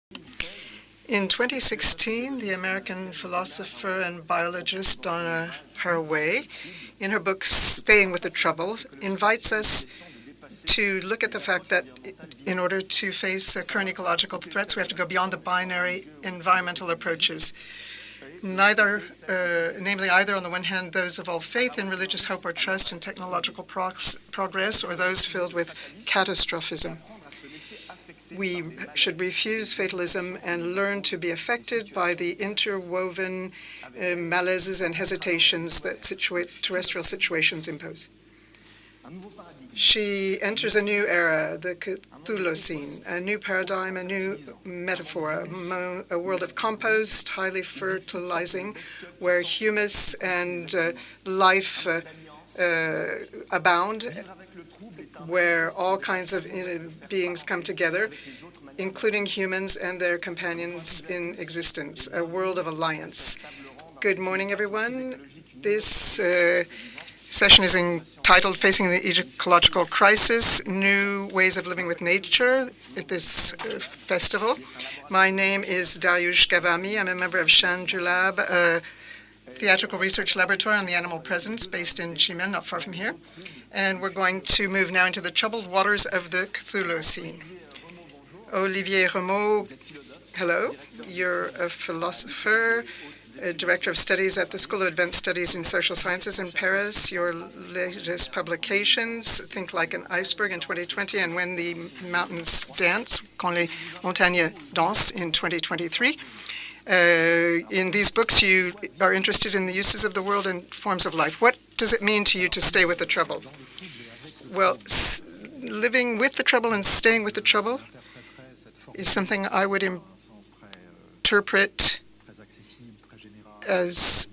In 2016, the American philosopher and biologist Donna Haraway, in her book Staying with the Trouble, invites us to look at the fact that in order to face current ecological threats, we have to go beyond the binary environmental approaches. Namely either on the one hand those of all faith in religious hope or trust in technological progress, or those filled with catastrophism. We should refuse fatalism and learn to be affected by the interwoven malaises and hesitations that terrestrial situations impose. She enters a new era, the Cthulhucene, a new paradigm, a new metaphor, a world of compost, highly fertilizing, where humus and life abound, where all kinds of beings come together, including humans and their companions in existence, a world of alliance. Good morning, everyone. This session is entitled Facing the Ecological Crisis, New Ways of Living with Nature at this festival. My name is Dariouch Ghavami. I'm a member of Shanjulab, a theatrical research laboratory on the animal presence based in Chimel, not far from here. And we're going to move now into the troubled waters of the Cthulhucene. Olivier Remaud, hello. You're a philosopher, a director of studies at the School of Advanced Studies in Social Sciences in Paris. Your latest publications, Think Like an Iceberg in 2020 and When the Mountains Dance, Quand les montagnes dansent in 2023. In these books, you are interested in the uses of the world and forms of life. What does it mean to you to stay with the trouble? Well, living with the trouble and staying with the trouble is something I would interpret as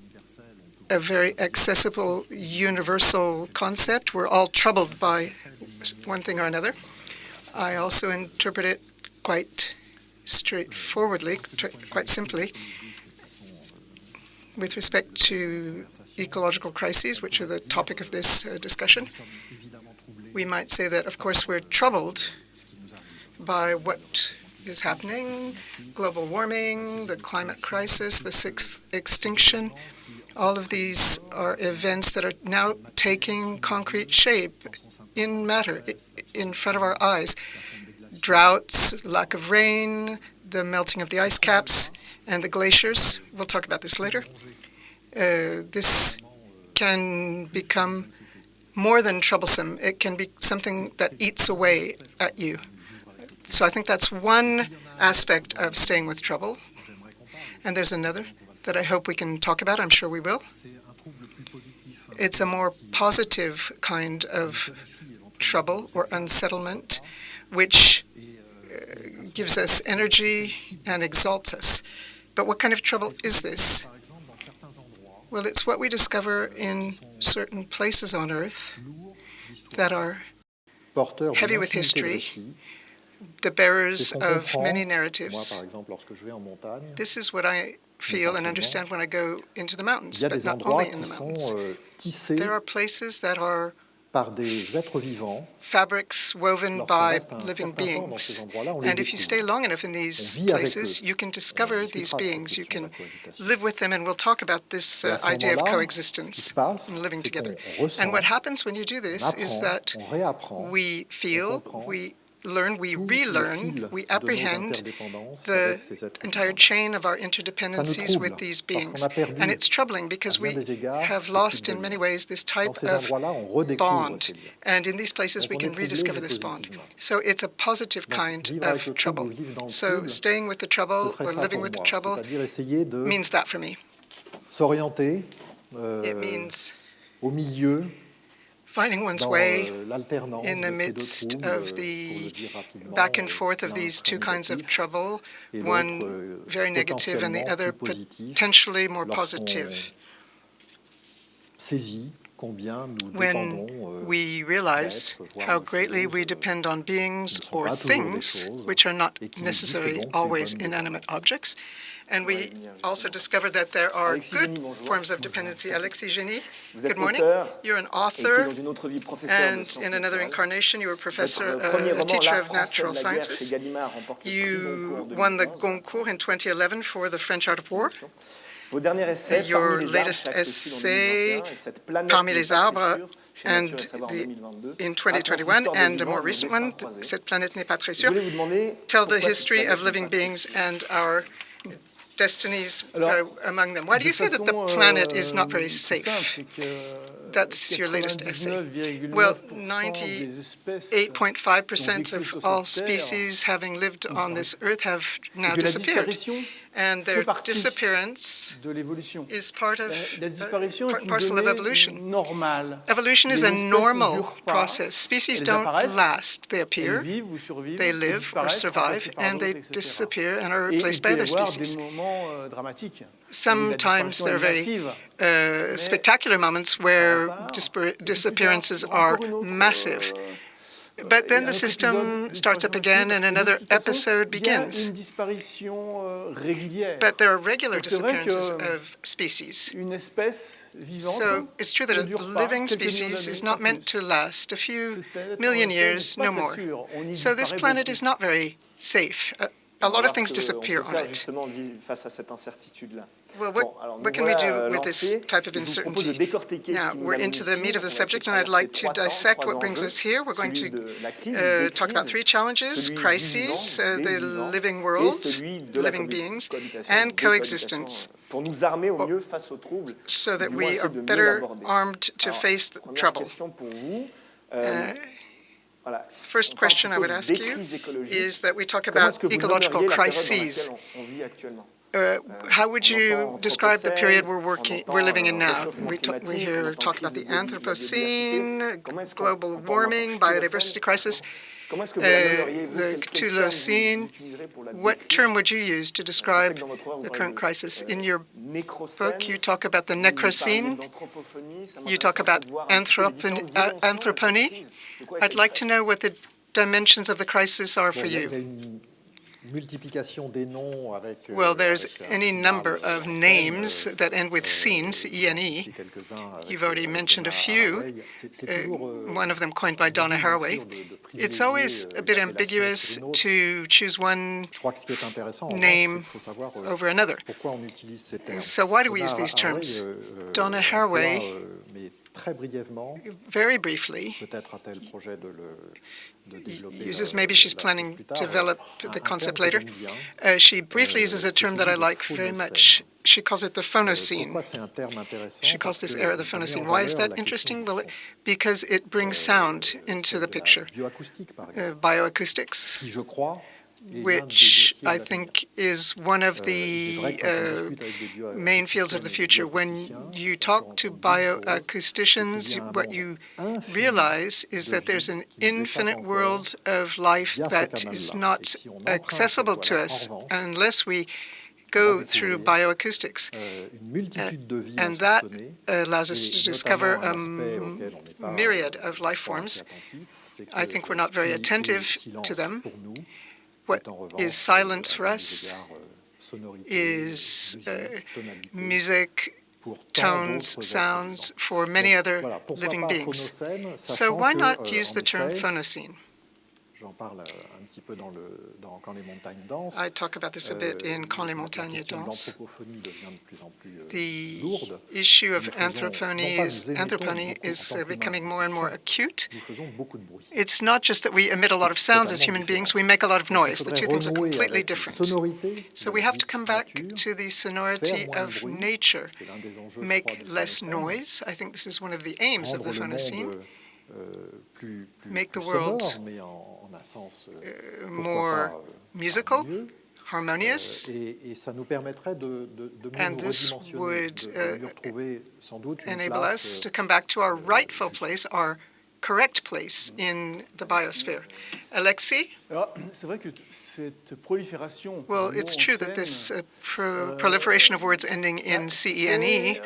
a very accessible, universal concept. We're all troubled by one thing or another. I also interpret it quite straightforwardly, quite simply, with respect to ecological crises, which are the topic of this discussion. We might say that, of course, we're troubled by what is happening, global warming, the climate crisis, the sixth extinction. All of these are events that are now taking concrete shape in matter, in front of our eyes. Droughts, lack of rain, the melting of the ice caps and the glaciers. We'll talk about this later. This can become more than troublesome. It can be something that eats away at you. So I think that's one aspect of staying with trouble. And there's another that I hope we can talk about. I'm sure we will. It's a more positive kind of trouble or unsettlement, which gives us energy and exalts us. But what kind of trouble is this? Well, it's what we discover in certain places on Earth that are heavy with history, the bearers of many narratives. This is what I feel and understand when I go into the mountains, but not only in the mountains. There are places that are fabrics woven by living beings. And if you stay long enough in these places, you can discover these beings. You can live with them, and we'll talk about this idea of coexistence and living together. And what happens when you do this is that we feel, we learn, we relearn, we apprehend the entire chain of our interdependencies with these beings. And it's troubling because we have lost in many ways this type of bond. And in these places we can rediscover this bond. So it's a positive kind of trouble. So staying with the trouble or living with the trouble means that for me. It means finding one's way in the midst of the back and forth of these two kinds of trouble, one very negative and the other potentially more positive. when we realize how greatly we depend on beings or things, which are not necessarily always inanimate objects. And we also discover that there are good forms of dependency. Alexis, Jenni, good morning. You're an author, and in another incarnation, you were a teacher of natural sciences. You won the Goncourt in 2011 for The French Art of War. Your latest essay, Parmi les arbres, and in 2021, and a more recent one, Cette planète n'est pas très sûre, tell the history of living beings and our destinies among them. Why do you say that the planet is not very safe? That's your latest essay. Well, 98.5% of all species having lived on this earth have now disappeared. And their disappearance is part of parcel of evolution. Evolution is a normal process. Species don't last. They appear, they live or survive, and they disappear and are replaced by other species. Sometimes there are very spectacular moments where disappearances are massive. But then the system starts up again and another episode begins. But there are regular disappearances of species. So it's true that a living species is not meant to last a few million years, no more. So this planet is not very safe. A lot of things disappear on it. Well, what can we do with this type of uncertainty? Now, we're into the meat of the subject, and I'd like to dissect what brings us here. We're going to talk about three challenges: crises, the living world, living beings, and coexistence, so that we are better armed to face the trouble. First question I would ask you is that we talk about ecological crises. How would you describe the period we're living in now? We talk about the Anthropocene, global warming, biodiversity crisis, the Cthulhucene. What term would you use to describe the current crisis? In your book, you talk about the Necrocene. You talk about anthropony. I'd like to know what the dimensions of the crisis are for you. Well, there's any number of names that end with "cene," C-E-N-E. You've already mentioned a few, one of them coined by Donna Haraway. It's always a bit ambiguous to choose one name over another. So why do we use these terms? Donna Haraway, very briefly, uses, maybe she's planning to develop the concept later. She briefly uses a term that I like very much. She calls it the phonocene. She calls this era the phonocene. Why is that interesting? Well, because it brings sound into the picture. Bioacoustics, which I think is one of the main fields of the future. When you talk to bioacousticians, what you realize is that there's an infinite world of life that is not accessible to us unless we go through bioacoustics. And that allows us to discover a myriad of life forms. I think we're not very attentive to them. What is silence for us is music, tones, sounds for many other living beings. So why not use the term phonocene? I talk about this a bit in Quand les montagnes dansent. The issue of anthropony is becoming more and more acute. It's not just that we emit a lot of sounds as human beings, we make a lot of noise. The two things are completely different. So we have to come back to the sonority of nature, make less noise. I think this is one of the aims of the phonocene. Make the world more musical, harmonious, and this would enable us to come back to our rightful place, our correct place in the biosphere. Alexis? Well, it's true that this proliferation of words ending in CENE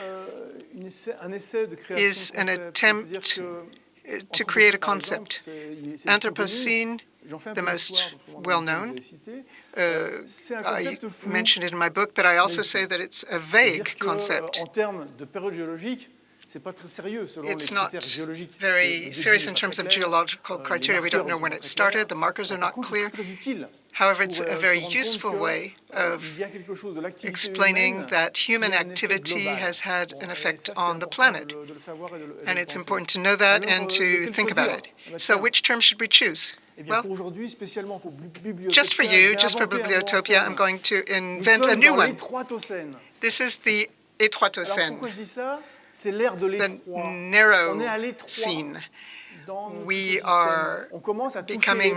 is an attempt to create a concept. Anthropocene, the most well-known, I mentioned it in my book, but I also say that it's a vague concept. It's not very serious in terms of geological criteria. We don't know when it started. The markers are not clear. However, it's a very useful way of explaining that human activity has had an effect on the planet. And it's important to know that and to think about it. So which term should we choose? Well, just for you, just for Bibliotopia, I'm going to invent a new one. This is the Étroitocène, the narrow scene. We are becoming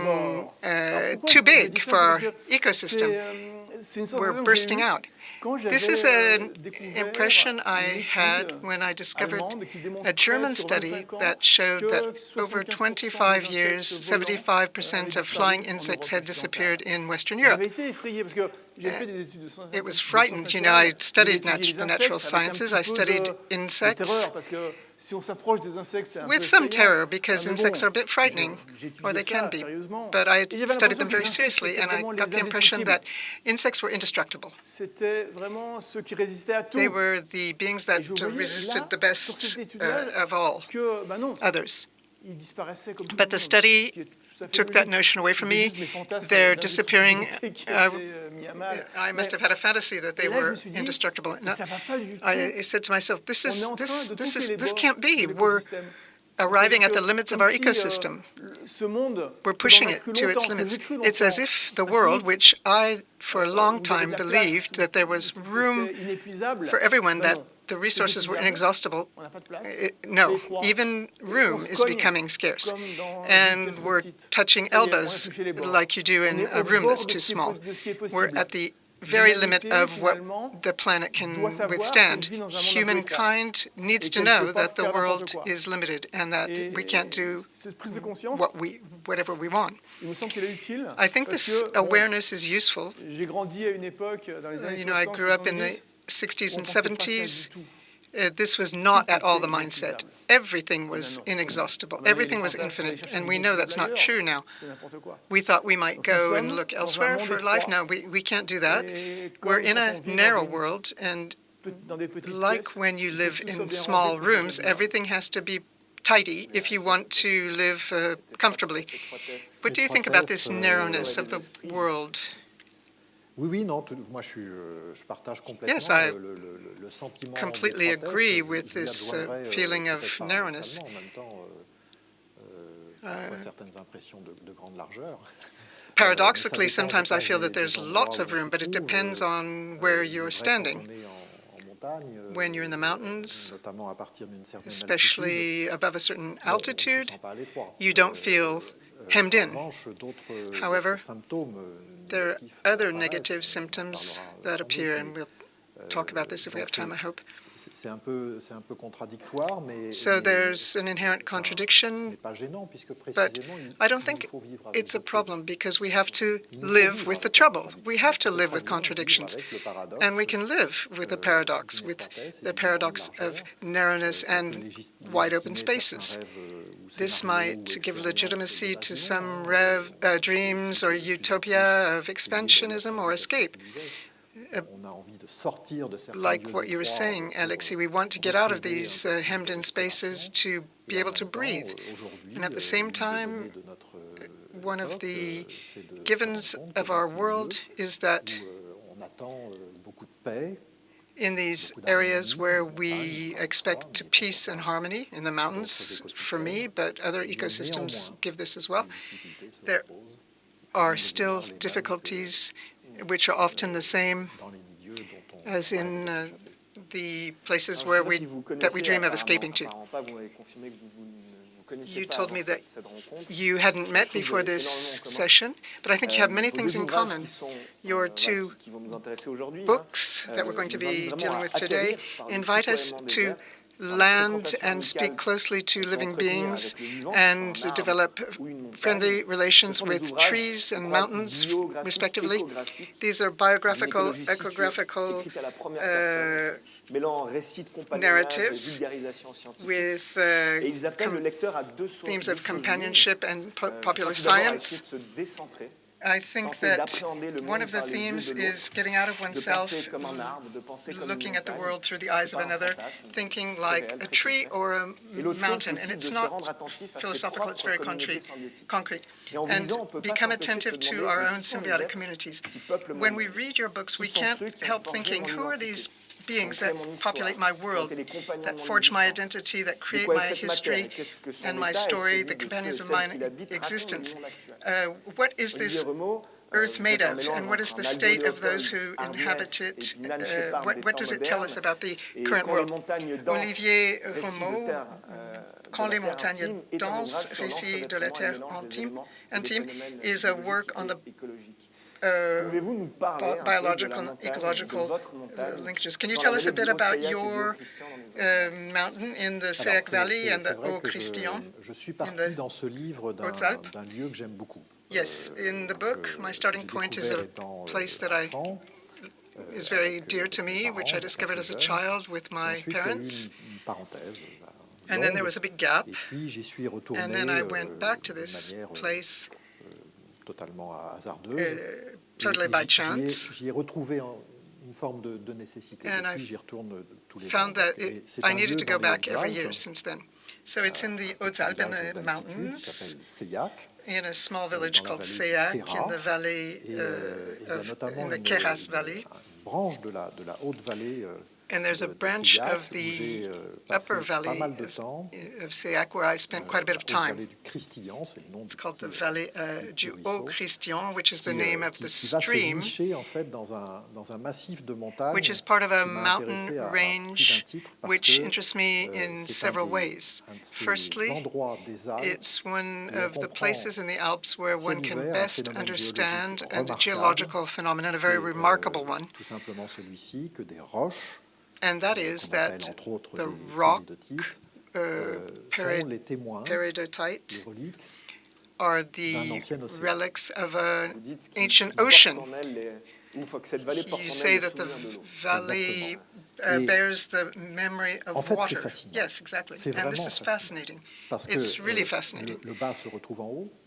too big for our ecosystem. We're bursting out. This is an impression I had when I discovered a German study that showed that over 25 years, 75% of flying insects had disappeared in Western Europe. It was frightened. You know, I studied the natural sciences. I studied insects with some terror because insects are a bit frightening, or they can be. But I studied them very seriously, and I got the impression that insects were indestructible. They were the beings that resisted the best of all others. But the study took that notion away from me. They're disappearing. I must have had a fantasy that they were indestructible. No, I said to myself, this can't be. We're arriving at the limits of our ecosystem. We're pushing it to its limits. It's as if the world, which I, for a long time, believed that there was room for everyone, that the resources were inexhaustible. No, even room is becoming scarce. And we're touching elbows like you do in a room that's too small. We're at the very limit of what the planet can withstand. Humankind needs to know that the world is limited and that we can't do whatever we want. I think this awareness is useful. You know, I grew up in the 60s and 70s. This was not at all the mindset. Everything was inexhaustible. Everything was infinite, and we know that's not true now. We thought we might go and look elsewhere for life. No, we can't do that. We're in a narrow world, and like when you live in small rooms, everything has to be tidy if you want to live comfortably. What do you think about this narrowness of the world? Yes, I completely agree with this feeling of narrowness. Paradoxically, sometimes I feel that there's lots of room, but it depends on where you're standing. When you're in the mountains, especially above a certain altitude, you don't feel hemmed in. However, there are other negative symptoms that appear, and we'll talk about this if we have time, I hope. So there's an inherent contradiction, but I don't think it's a problem because we have to live with the trouble. We have to live with contradictions, and we can live with the paradox of narrowness and wide open spaces. This might give legitimacy to some dreams or utopia of expansionism or escape. Like what you were saying, Alexis, we want to get out of these hemmed-in spaces to be able to breathe. And at the same time, one of the givens of our world is that in these areas where we expect peace and harmony, in the mountains, for me, but other ecosystems give this as well, there are still difficulties which are often the same as in the places where we dream of escaping to. You told me that you hadn't met before this session, but I think you have many things in common. Your two books that we're going to be dealing with today invite us to land and speak closely to living beings and develop friendly relations with trees and mountains, respectively. These are biographical, ecographical narratives with themes of companionship and popular science. I think that one of the themes is getting out of oneself, looking at the world through the eyes of another, thinking like a tree or a mountain. And it's not philosophical, it's very concrete. And become attentive to our own symbiotic communities. When we read your books, we can't help thinking, who are these beings that populate my world, that forge my identity, that create my history and my story, the companions of my existence? What is this earth made of, and what is the state of those who inhabit it? What does it tell us about the current world? Olivier Remaud, Quand les montagnes dansent, récit de la terre intime, is a work on the biological and ecological linkages. Can you tell us a bit about your mountain in the Séac Valley and the Haut-Christian in the Hautes-Alpes? Yes, in the book, my starting point is a place that is very dear to me, which I discovered as a child with my parents. And then there was a big gap, and then I went back to this place totally by chance, and I found that I needed to go back every year since then. So it's in the Hautes-Alpes, in the mountains, in a small village called Séac, in the valley, in the Queyras Valley. And there's a branch of the upper valley of Séac where I spent quite a bit of time. It's called the Vallée du Haut-Christian, which is the name of the stream, which is part of a mountain range which interests me in several ways. Firstly, it's one of the places in the Alps where one can best understand a geological phenomenon, a very remarkable one. And that is that the rock peridotite are the relics of an ancient ocean. You say that the valley bears the memory of water. Yes, exactly. And this is fascinating. It's really fascinating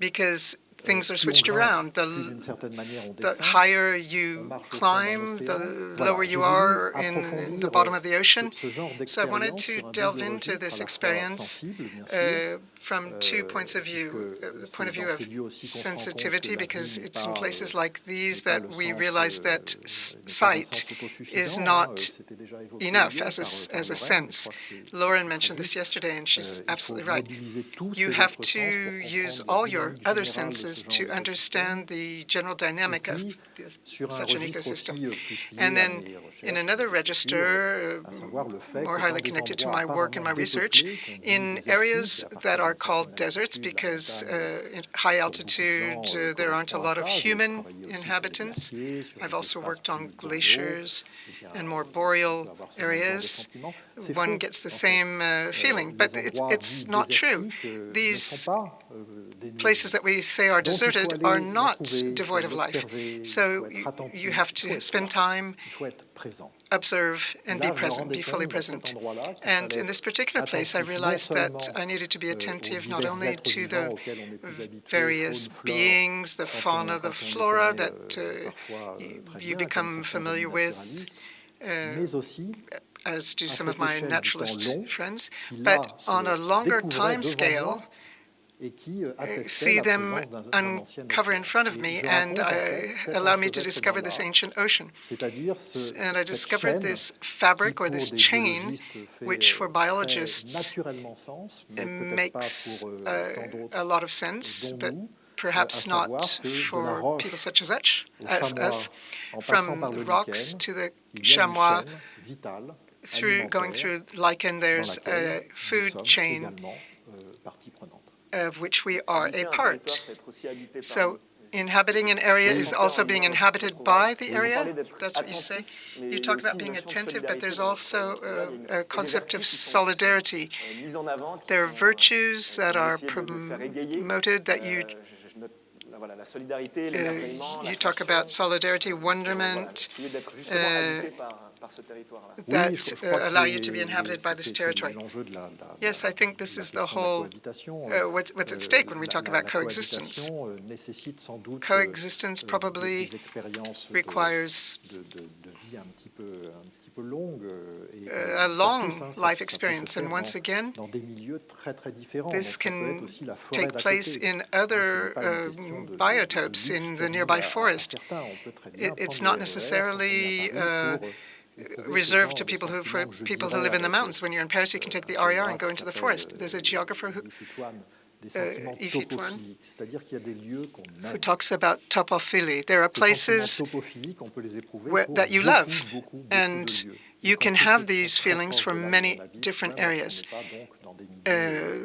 because things are switched around. The higher you climb, the lower you are in the bottom of the ocean. So I wanted to delve into this experience from two points of view. The point of view of sensitivity, because it's in places like these that we realize that sight is not enough as a sense. Lauren mentioned this yesterday, and she's absolutely right. You have to use all your other senses to understand the general dynamic of such an ecosystem. And then in another register, more highly connected to my work and my research, in areas that are called deserts, because at high altitude there aren't a lot of human inhabitants. I've also worked on glaciers and more boreal areas. One gets the same feeling, but it's not true. These places that we say are deserted are not devoid of life. So you have to spend time, observe, and be present, be fully present. And in this particular place, I realized that I needed to be attentive not only to the various beings, the fauna, the flora that you become familiar with, as do some of my naturalist friends, but on a longer time scale, see them uncover in front of me and allow me to discover this ancient ocean. And I discovered this fabric or this chain, which for biologists makes a lot of sense, but perhaps not for people such as us. From the rocks to the chamois, going through lichen, there's a food chain of which we are a part. So inhabiting an area is also being inhabited by the area. That's what you say. You talk about being attentive, but there's also a concept of solidarity. There are virtues that are promoted that you talk about solidarity, wonderment, that allow you to be inhabited by this territory. Yes, I think this is the whole, what's at stake when we talk about coexistence. Coexistence probably requires a long life experience, and once again, this can take place in other biotopes in the nearby forest. It's not necessarily reserved to people who live in the mountains. When you're in Paris, you can take the RER and go into the forest. There's a geographer who talks about topophily. There are places that you love, and you can have these feelings from many different areas,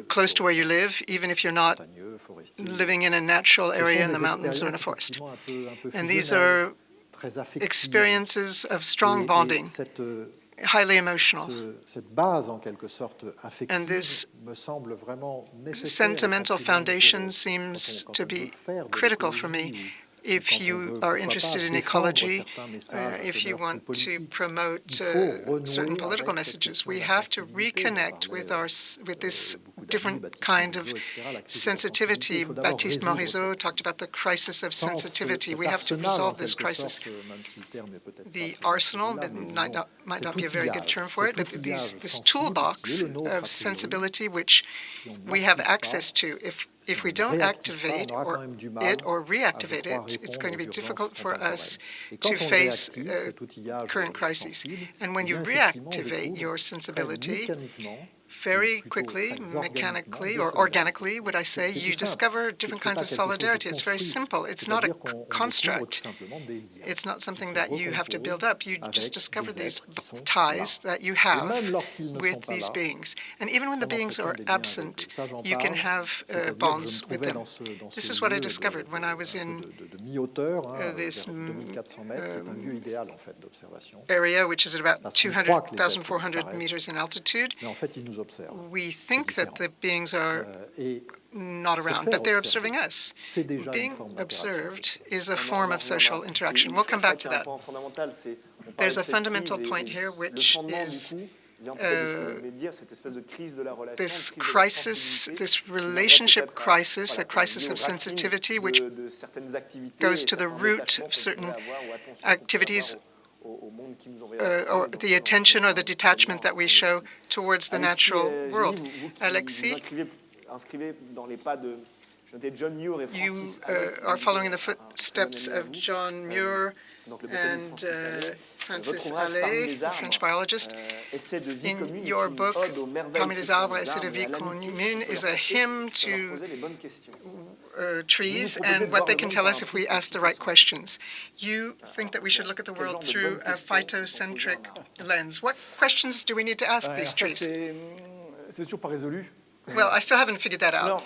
close to where you live, even if you're not living in a natural area in the mountains or in a forest. And these are experiences of strong bonding, highly emotional. And this sentimental foundation seems to be critical for me. If you are interested in ecology, if you want to promote certain political messages, we have to reconnect with this different kind of sensitivity. Baptiste Morisot talked about the crisis of sensitivity. We have to resolve this crisis. The arsenal might not be a very good term for it, but this toolbox of sensibility which we have access to. If we don't activate or reactivate it, it's going to be difficult for us to face current crises. And when you reactivate your sensibility, very quickly, mechanically, or organically, would I say, you discover different kinds of solidarity. It's very simple. It's not a construct. It's not something that you have to build up. You just discover these ties that you have with these beings. And even when the beings are absent, you can have bonds with them. This is what I discovered when I was in this area, which is at about 2,400 meters in altitude. We think that the beings are not around, but they're observing us. Being observed is a form of social interaction. We'll come back to that. There's a fundamental point here, which is this crisis, this relationship crisis, a crisis of sensitivity, which goes to the root of certain activities, or the attention or the detachment that we show towards the natural world. Alexis, you are following in the footsteps of John Muir and Francis Allais, the French biologist. In your book, Parmi les arbres, essais de vie commune, is a hymn to trees and what they can tell us if we ask the right questions. You think that we should look at the world through a phytocentric lens. What questions do we need to ask these trees? Well, I still haven't figured that out.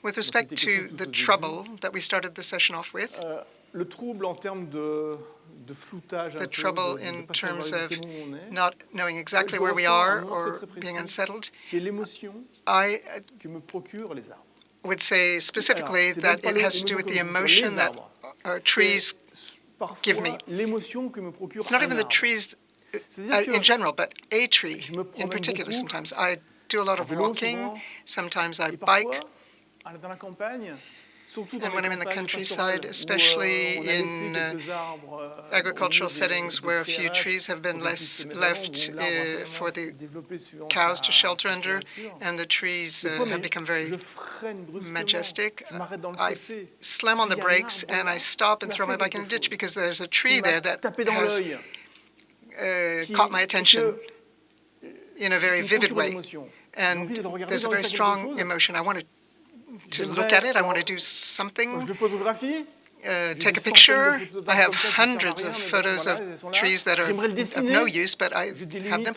With respect to the trouble that we started the session off with, the trouble in terms of not knowing exactly where we are or being unsettled, I would say specifically that it has to do with the emotion that trees give me. It's not even the trees in general, but a tree in particular sometimes. I do a lot of walking, sometimes I bike, and when I'm in the countryside, especially in agricultural settings where a few trees have been left for the cows to shelter under, and the trees have become very majestic, I slam on the brakes and I stop and throw my bike in the ditch because there's a tree there that has caught my attention in a very vivid way. And there's a very strong emotion. I want to look at it. I want to do something take a picture. I have hundreds of photos of trees that are of no use, but I have them.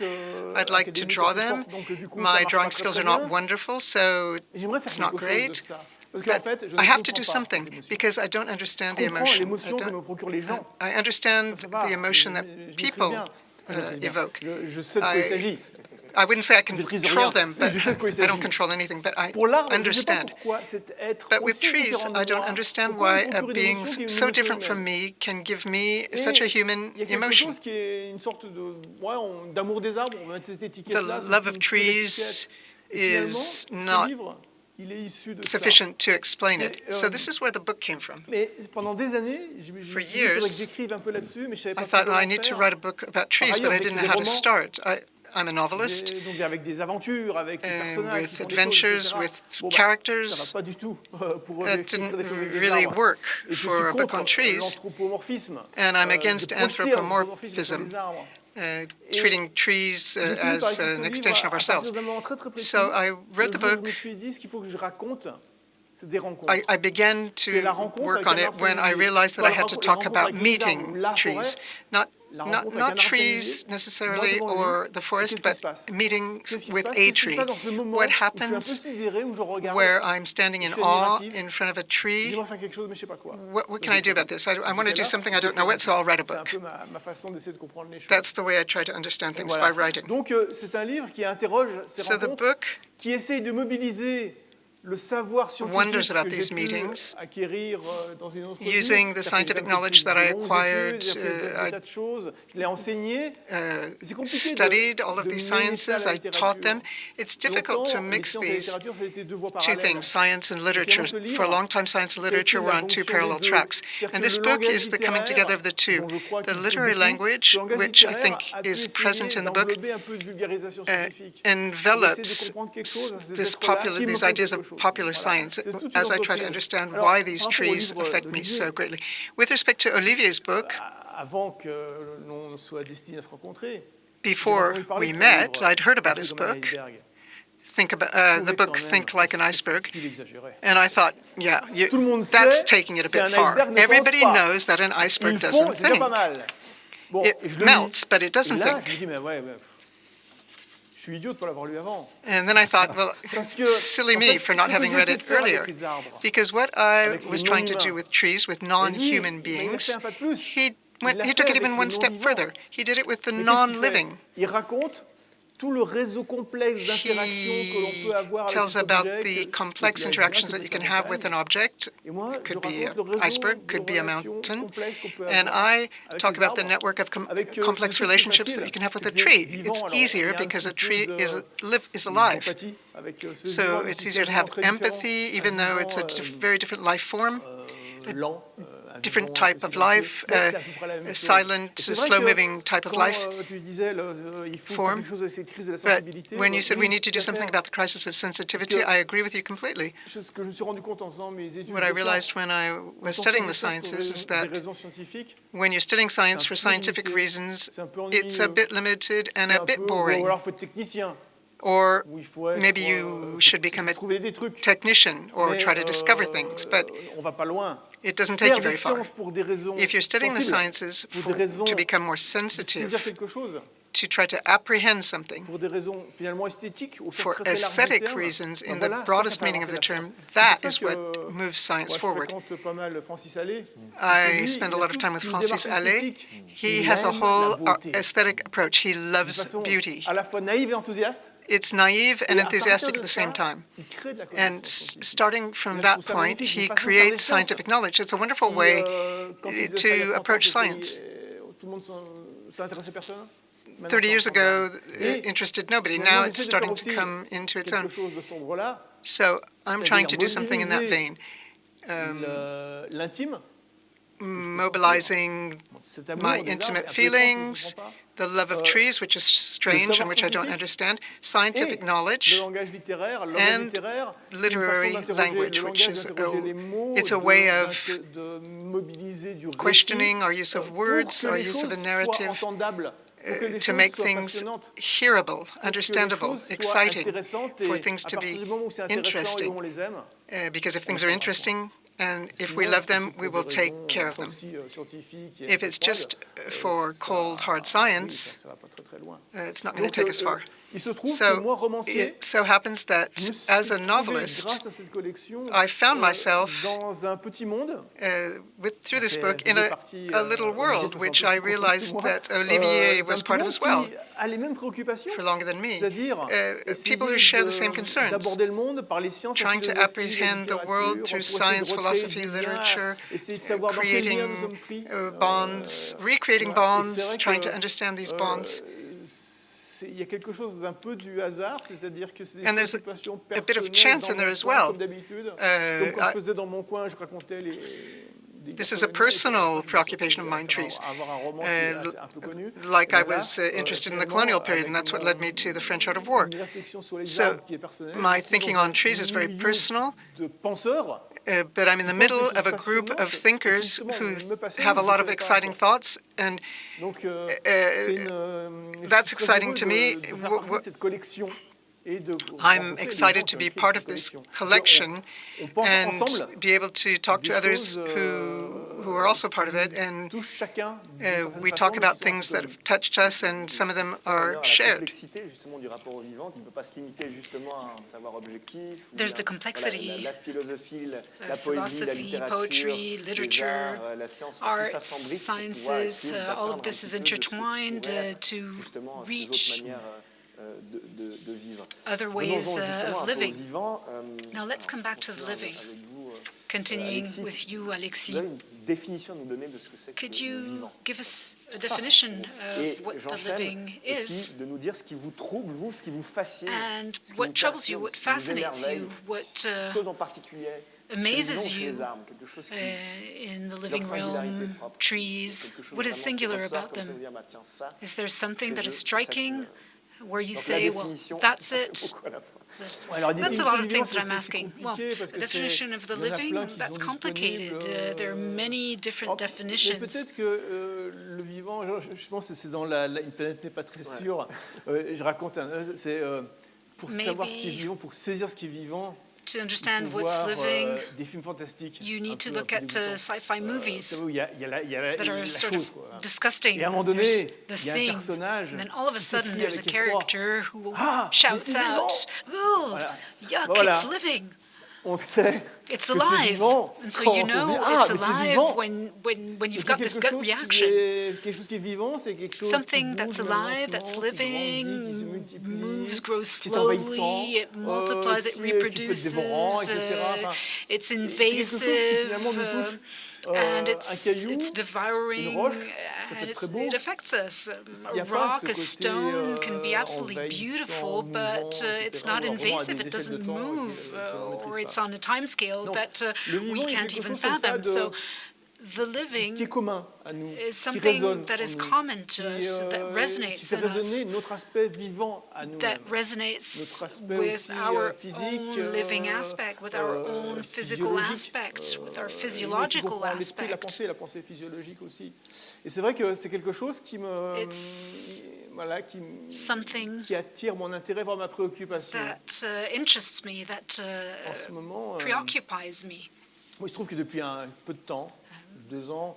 I'd like to draw them. My drawing skills are not wonderful, so it's not great. But I have to do something because I don't understand the emotion. I understand the emotion that people evoke. I wouldn't say I can control them, but I don't control anything, but I understand. But with trees, I don't understand why a being so different from me can give me such a human emotion. The love of trees is not sufficient to explain it. So this is where the book came from. For years, I thought, well, I need to write a book about trees, but I didn't know how to start. I'm a novelist, with adventures, with characters. It didn't really work for a book on trees, and I'm against anthropomorphism, treating trees as an extension of ourselves. So I wrote the book. I began to work on it when I realized that I had to talk about meeting trees, not trees necessarily or the forest, but meetings with a tree. What happens where I'm standing in awe in front of a tree? What can I do about this? I want to do something I don't know what, so I'll write a book. That's the way I try to understand things, by writing. So the book wonders about these meetings, using the scientific knowledge that I acquired. I studied all of these sciences, I taught them. It's difficult to mix these two things, science and literature. For a long time, science and literature were on two parallel tracks. And this book is the coming together of the two. The literary language, which I think is present in the book, envelops these ideas of popular science as I try to understand why these trees affect me so greatly. With respect to Olivier's book, before we met, I'd heard about his book. The book Think Like an Iceberg, and I thought, yeah, that's taking it a bit far. Everybody knows that an iceberg doesn't think. It melts, but it doesn't think. And then I thought, well, silly me for not having read it earlier. Because what I was trying to do with trees, with non-human beings, he took it even one step further. He did it with the non-living. He tells about the complex interactions that you can have with an object. It could be an iceberg, could be a mountain. And I talk about the network of complex relationships that you can have with a tree. It's easier because a tree is alive. So it's easier to have empathy, even though it's a very different life form. Different type of life, a silent, slow-moving type of life form. But when you said we need to do something about the crisis of sensitivity, I agree with you completely. What I realized when I was studying the sciences is that when you're studying science for scientific reasons, it's a bit limited and a bit boring. Or maybe you should become a technician or try to discover things, but it doesn't take you very far. If you're studying the sciences to become more sensitive, to try to apprehend something, for aesthetic reasons, in the broadest meaning of the term, that is what moves science forward. I spend a lot of time with Francis Allais. He has a whole aesthetic approach. He loves beauty. It's naive and enthusiastic at the same time. And starting from that point, he creates scientific knowledge. It's a wonderful way to approach science. 30 years ago, it interested nobody. Now it's starting to come into its own. So I'm trying to do something in that vein. Mobilizing my intimate feelings, the love of trees, which is strange and which I don't understand, scientific knowledge, and literary language, which is it's a way of questioning our use of words, our use of a narrative, to make things hearable, understandable, exciting, for things to be interesting. Because if things are interesting, and if we love them, we will take care of them. If it's just for cold, hard science, it's not going to take us far. So it so happens that as a novelist, I found myself through this book in a little world, which I realized that Olivier was part of as well, for longer than me. People who share the same concerns, trying to apprehend the world through science, philosophy, literature, creating bonds, recreating bonds, trying to understand these bonds. Il y a quelque chose d'un peu du hasard, c'est-à-dire que c'est des préoccupations personnelles dans mon coin, comme d'habitude. Comme quand je faisais dans mon coin, je racontais les... This is a personal preoccupation of mine, trees. Like I was interested in the colonial period, and that's what led me to the French Art of War. So my thinking on trees is very personal, but I'm in the middle of a group of thinkers who have a lot of exciting thoughts, and that's exciting to me. I'm excited to be part of this collection and be able to talk to others who are also part of it, and we talk about things that have touched us, and some of them are shared. There's the complexity, philosophy, poetry, literature, arts, sciences, all of this is intertwined to reach other ways of living. Now let's come back to the living. Continuing with you, Alexis. Could you give us a definition of what the living is? And what troubles you, what fascinates you, what amazes you in the living realm, trees? What is singular about them? Is there something that is striking, where you say, well, that's it? That's a lot of things that I'm asking. Well, the definition of the living, that's complicated. There are many different definitions. Peut-être que le vivant, je pense que c'est dans Une planète n'est pas très sûre. Je raconte, c'est pour savoir ce qui est vivant, pour saisir ce qui est vivant. To understand what's living, you need to look at sci-fi movies that are sort of disgusting. There's the thing, and then all of a sudden there's a character who shouts out, "Ooh, yuck, it's living." It's alive, and so you know it's alive when you've got this gut reaction. Something that's alive, that's living, moves, grows slowly, it multiplies, it reproduces, it's invasive, and it's devouring, and it affects us. A rock, a stone can be absolutely beautiful, but it's not invasive, it doesn't move, or it's on a time scale that we can't even fathom. So the living is something that is common to us, that resonates in us, that resonates with our own living aspect, with our own physical aspect, with our physiological aspect. Et c'est vrai que c'est quelque chose qui me qui attire mon intérêt vers ma préoccupation. That interests me, that preoccupies me. Moi, il se trouve que depuis un peu de temps, 2 ans,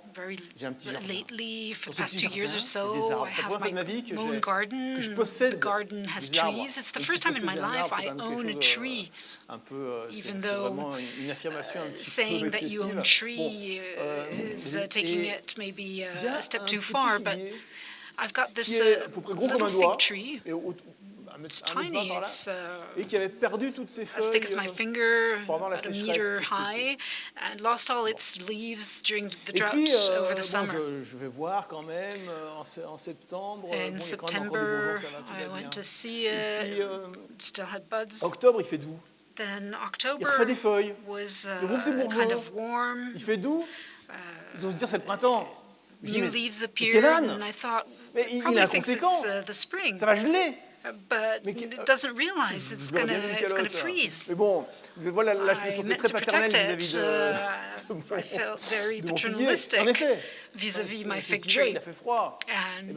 j'ai un petit jardin. Lately, for the past 2 years or so, I have my own garden. The garden has trees. It's the first time in my life I own a tree. Even though saying that you own a tree is taking it maybe a step too far, but I've got this little fig tree. It's tiny, it's as thick as my finger, about a meter high, and lost all its leaves during the drought over the summer. In September, I went to see it, still had buds. Then October was kind of warm. New leaves appeared, and I thought, probably thinks it's the spring. But it doesn't realize it's gonna freeze. I meant to protect it. I felt very paternalistic vis-à-vis my fig tree. And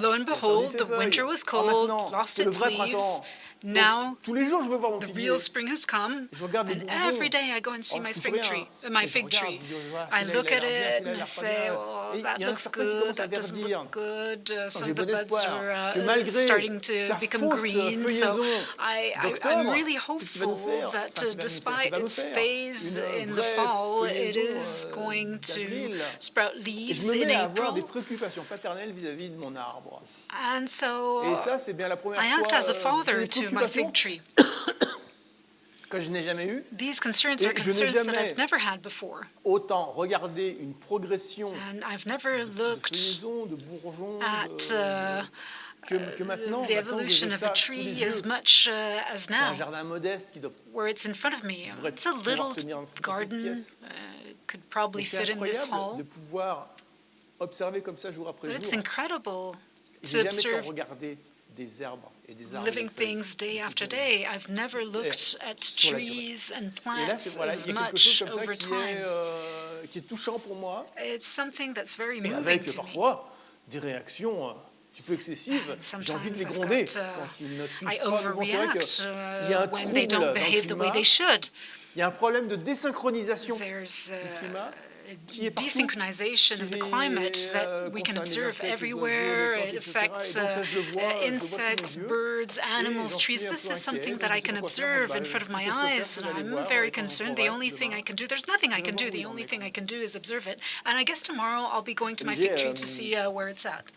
lo and behold, the winter was cold, lost its leaves, Now, tous les jours, je veux voir mon the figuier. real spring has come, and every day I go and see my fig tree. I look at it and I say, oh, that looks good, that doesn't look good. Some of the buds are starting to become green. So I'm really hopeful that despite its phase in the fall, it is going to sprout leaves in April. And so I act as a father to my fig tree. Que je n'ai jamais eu. These concerns are concerns that I've never had before. Autant regarder une progression and I've never looked de bourgeons, at que maintenant, the evolution of a tree as much as now, un jardin modeste qui doit, where it's in front of me. It's a little garden, could probably fit in this hall. De pouvoir observer comme ça jour après but jour. It's incredible to observe des arbres et des living things day after day. I've never looked at trees and plants as much over time. Qui est touchant pour moi. It's something that's very moving avec to parfois des réactions un peu excessives. J'ai envie de les gronder quand ils ne suivent pas. Il y a un when they trouble don't behave the way they climat. should. Il y a un problème de désynchronisation There's du climat. desynchronization of the climate that we can observe everywhere. It affects insects, birds, animals, trees. This is something that I can observe in front of my eyes, and I'm very concerned. The only thing I can do, there's nothing I can do. The only thing I can do is observe it. And I guess tomorrow I'll be going to my fig tree to see where it's at.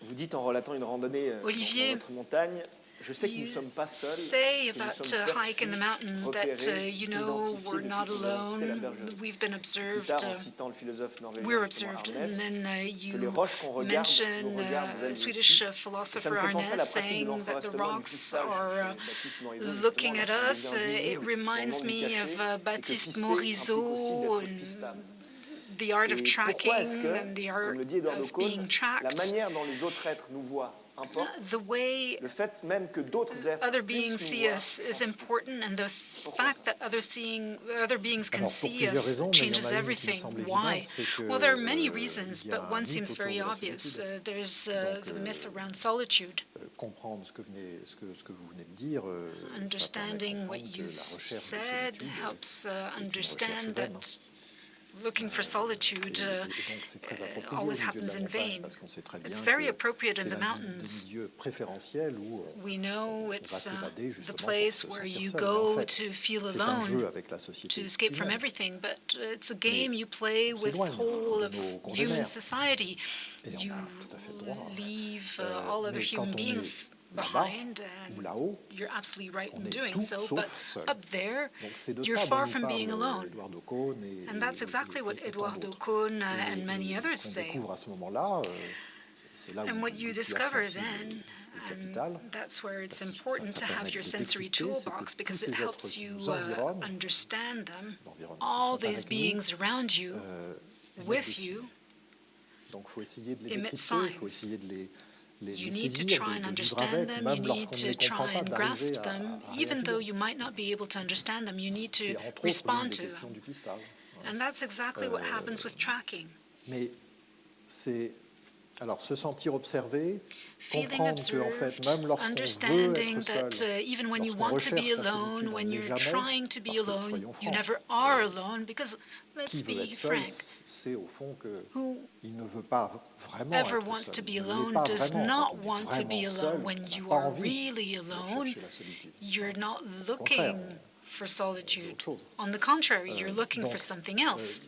Vous dites en relatant une randonnée Olivier, dans votre montagne. Je sais que nous ne sommes pas seuls. Say about a hike in the mountain that, you know, we're not alone. We've been observed. We're observed. And then you mention a Swedish philosopher, Arne, saying that the rocks are looking at us. It reminds me of Baptiste Morisot, the art of tracking and the art of being tracked. The way other beings see us is important, and the fact that other beings can see us changes everything. Why? Well, there are many reasons, but one seems very obvious. There's the myth around solitude. Understanding what you've said helps understand that looking for solitude always happens in vain. It's very appropriate in the mountains. We know it's the place where you go to feel alone, to escape from everything, but it's a game you play with the whole of human society. You leave all other human beings behind, and you're absolutely right in doing so, but up there, you're far from being alone. And that's exactly what Eduardo Kohn and many others say. And what you discover then, and that's where it's important to have your sensory toolbox, because it helps you understand them, all these beings around you, with you, emit signs. You need to try and understand them, you need to try and grasp them. Even though you might not be able to understand them, you need to respond to them. And that's exactly what happens with tracking. Feeling observed, understanding that even when you want to be alone, when you're trying to be alone, you never are alone, because let's be frank, who ever wants to be alone does not want to be alone. When you are really alone, you're not looking for solitude. On the contrary, you're looking for something else.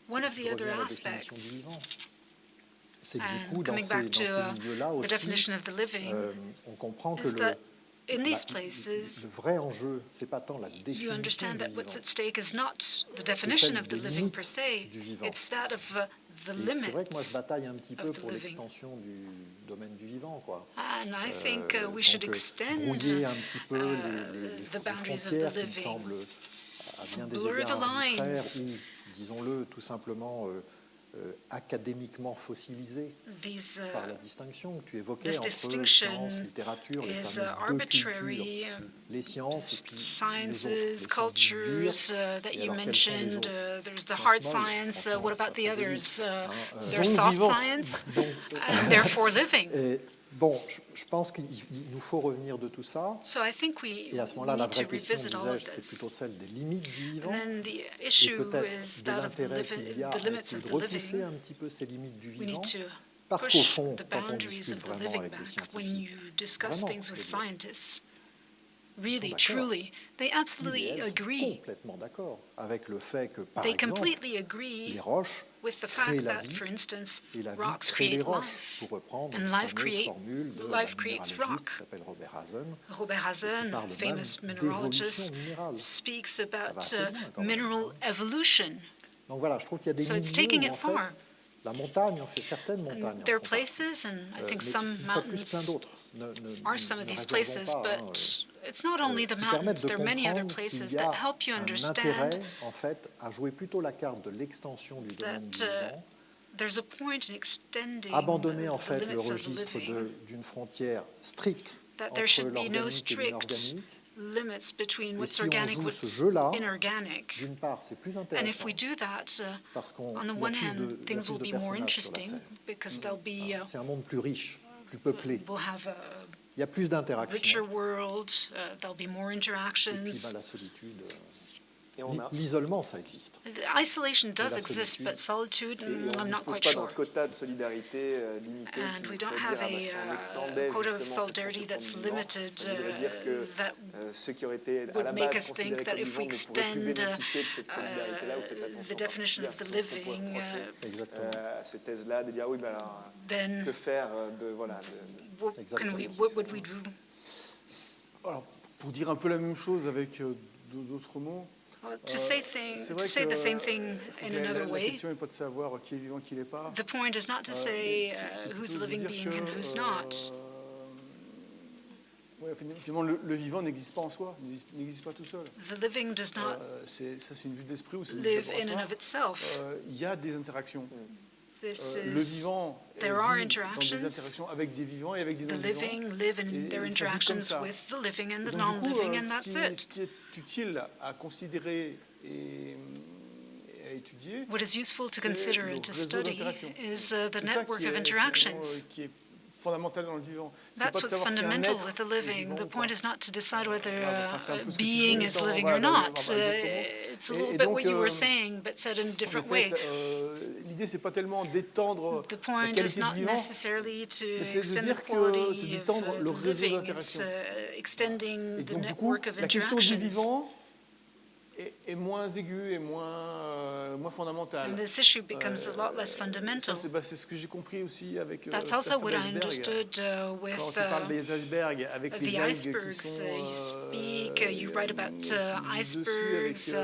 One of the other aspects, and coming back to the definition of the living, is that in these places, you understand that what's at stake is not the definition of the living per se, it's that of the limits of the living. And I think we should extend the boundaries of the living, blur the lines. Disons-le tout simplement académiquement fossilisé par la distinction que tu évoquais entre sciences, littérature, les fameuses deux cultures, les sciences, sciences, cultures that you mentioned. There's the hard science. What about the others? There's soft science, and therefore living. Bon, je pense qu'il nous faut revenir de tout ça. So I think we Et à ce moment-là, la need to vraie question, revisit all of disais-je, c'est this. plutôt celle des limites du vivant. And then the Et issue peut-être is de that of l'intérêt qu'il y a the à limits essayer of de the repousser living. un petit peu ces limites du We need vivant. to Parce qu'au push fond, the quand on boundaries discute of the vraiment living avec les back. When scientifiques, you discuss vraiment, things with je veux dire, scientists, really, d'accord. truly, they ils absolutely et elles sont agree. complètement d'accord avec le fait que, par They exemple, completely agree les roches with the créent fact la that, vie for instance, et la vie rocks crée les create roches, life, pour reprendre and une life fameuse formule de life la creates minéralogiste rock. qui s'appelle Robert Hazen, Robert Hazen, parle famous même mineralogist, d'évolution minérale. speaks va about assez loin, quand même, mineral hein. evolution. Donc voilà, je trouve qu'il y a des So it's milieux taking où, it en fait, far. la montagne en fait, certaines montagnes And en there are font partie. places, and I think Mais some une fois de plus, plein mountains d'autres. are some of Ne these réservons places, pas, hein, but it's not only the qui permettent mountains, de there are many other comprendre places qu'il y that a help you un understand intérêt, en fait, à jouer plutôt la carte de l'extension du domaine du that vivant, there's a point in extending abandonner en the fait le limits of the registre living, d'une frontière stricte that there entre should be no l'organique et strict l'inorganique. limits between Et what's si on organic, joue ce what's jeu-là, inorganic. d'une part, c'est plus And if intéressant we do that, parce qu'on on the y a one plus hand, de, il y a things plus will de be more personnages sur la interesting scène. because there'll be C'est un monde plus riche, plus peuplé. we'll have a Il y a plus richer d'interactions. world, there'll be more Et puis interactions. la solitude, Et on a, l'isolement, ça existe. Isolation does la exist, but solitude, et on I'm ne not dispose quite pas sure. d'un quota de solidarité limité. And we qui don't pourrait have dire, ah, bah, si on a étendait quota of justement solidarity cette that's conception de vivant, limited ça voudrait dire que that ceux qui auraient été à la would make base us think considérés that comme if we vivants ne pourraient plus extend bénéficier de cette solidarité-là ou cette attention the definition of the particulière. Donc, on living, pourrait reprocher, Exactement. à ces thèses-là de dire, oui, ben alors, then que faire de, voilà, what would we do? Alors, pour dire un peu la même chose avec d'autres mots, Well, to say the same thing in another la way, question n'est pas de savoir qui est vivant, qui n'est pas. the point is not to say who's a living being and who's not. Ouais, finalement, le vivant n'existe pas en soi, n'existe pas tout seul. The living does not Ça, c'est une vue d'esprit ou c'est une live vue in and of itself. Il y a des interactions. This Le is vivant there vit are dans des interactions. interactions avec des vivants et avec des The non-vivants. living live in Et their ça vit comme interactions ça. with the living and Et the donc, du coup, non-living, and that's ce it. qui est utile à considérer et à étudier, What is useful to c'est consider le and to réseau study d'interactions. is the C'est ça network qui of est, interactions. qui est fondamental dans le vivant. C'est That's pas de what's savoir si un fundamental être with the est living. vivant The ou point pas. is not to decide whether Enfin, c'est un a peu ce que tu being disais is dans- living voilà, or dans- not. dans- dans- It's a Et- little et bit donc, what you were saying, but said in a En different fait, way. l'idée, c'est pas tellement d'étendre The la point is qualité not du vivant, necessarily to mais c'est de extend the dire que quality c'est of d'étendre le the réseau living. It's d'interaction. extending Et the donc, du coup, network of la question du interactions. vivant est moins aiguë et moins fondamentale. And this issue becomes a lot less Ça, fundamental. c'est ce que j'ai compris aussi avec That's cette also affaire what I d'iceberg. understood Quand with tu parles des icebergs, avec the les algues icebergs. qui sont You speak, you write about qui vivent dessus avec, icebergs,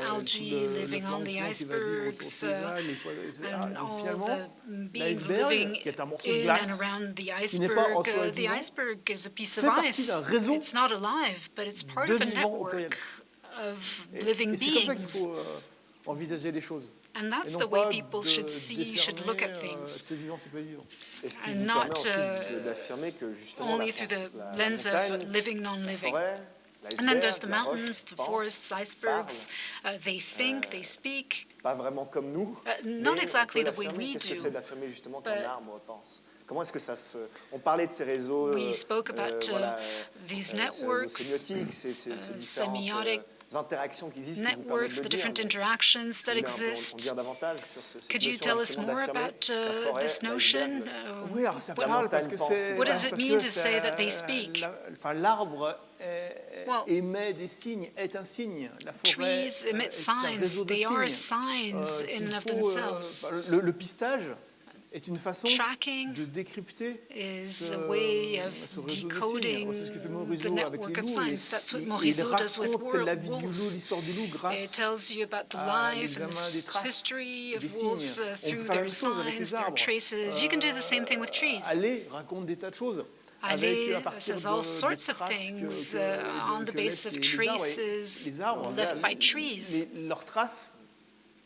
algae tout living on the plancton qui va vivre icebergs, autour de ces algues, les poils, etc. and Et all finalement, the beings l'iceberg, living qui est un morceau de in glace, and around the qui n'est pas en iceberg. soi The vivant, iceberg is a piece fait of partie ice. d'un réseau It's not alive, but it's part de of a vivants au pluriel. network of Et living c'est comme ça qu'il beings. faut envisager les choses. And Et that's non the way pas people de should look at décerner, things. c'est vivant, c'est pas vivant. Et ce qui And vous not, permet ensuite d'affirmer que justement only la through the la lens montagne, of living, la non-living. forêt, And then there's the l'iceberg, la roche, mountains, the pense, forests, icebergs. They think, they speak. pas vraiment comme nous, Not mais exactly on peut the way l'affirmer. we Qu'est-ce que do, c'est d'affirmer justement qu'un but- arbre pense? Comment est-ce que ça se... On parlait de ces réseaux, We spoke about voilà, these ces réseaux networks, sémiotiques, ces différentes semiotic interactions qui existent, qui vous permettent networks, de the dire, different mais interactions vous that voulez en exist. dire davantage sur cette Could you notion tell us justement more d'affirmer about la forêt, this l'iceberg, notion? Oui, alors ça What- parle parce que c'est... What does it parce mean que to say ça- that they speak? Enfin, l'arbre Well, émet des signes, est un signe. La forêt Trees emit est un réseau signs. de They are signes. signs Qu'il in and of faut, themselves. le pistage est une façon Tracking de décrypter is a way of ce réseau de signes. decoding C'est ce que fait the Morisot avec network les of loups. signs. That's what Il Morisot does with raconte la vie du loup, wolves. l'histoire du loup, It grâce tells you about the à life and l'examen des the traces, history of des wolves signes. On through peut faire la their même chose avec signs, les their arbres. traces. You can do the same thing with trees. Allez raconte des tas de choses. Allez à partir says de all sorts of traces things on the que basis of laissent les arbres. Et traces les arbres, left by trees. leurs traces,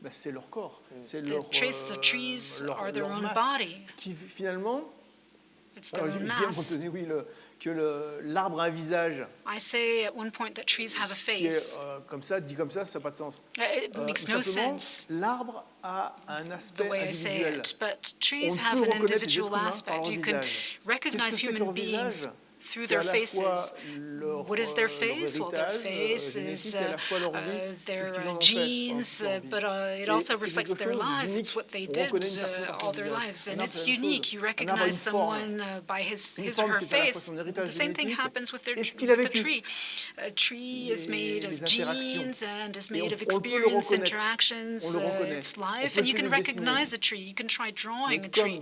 ben, c'est leur corps, c'est The leur, traces of trees are their leur own masse, body. qui finalement, It's alors, their je own dis à un moment mass. donné, oui, que l'arbre a un visage. I say at one point that trees have a face. Comme ça, dit comme ça n'a pas de sens. It makes no sense. L'arbre a un aspect the way I say individuel. it, but trees have an individual aspect. You can recognize human beings through their faces. What is their face? Well, their face is their genes, but it also reflects their lives. It's what they did all their lives, and it's unique. You recognize someone by his or her face. The same thing happens with a tree. A tree is made of genes and is made of experience, interactions, its life, and you can recognize a tree. You can try drawing a tree.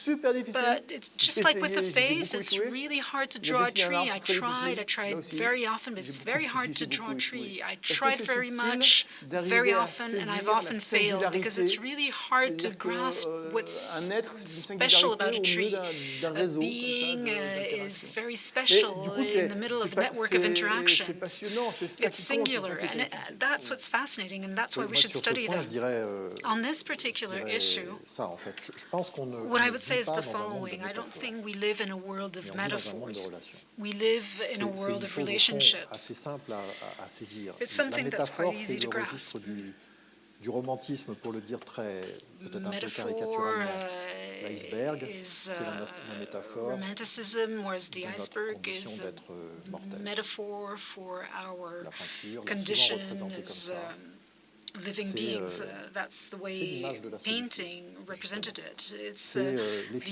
But it's just like with a face, it's really hard to draw a tree. I tried very often, but it's very hard to draw a tree. I tried very much, very often, and I've often failed because it's really hard to grasp what's special about a tree. A being is very special in the middle of a network of interactions. It's singular, and that's what's fascinating, and that's why we should study them. On this particular issue, what I would say is the following. I don't think we live in a world of metaphors. We live in a world of relationships. It's something that's quite easy to grasp. Du romantisme, pour le dire peut-être un peu caricaturalement, l'iceberg, c'est la métaphore romanticism, whereas the iceberg is a metaphor for our condition as living beings. That's the way painting represented it. It's the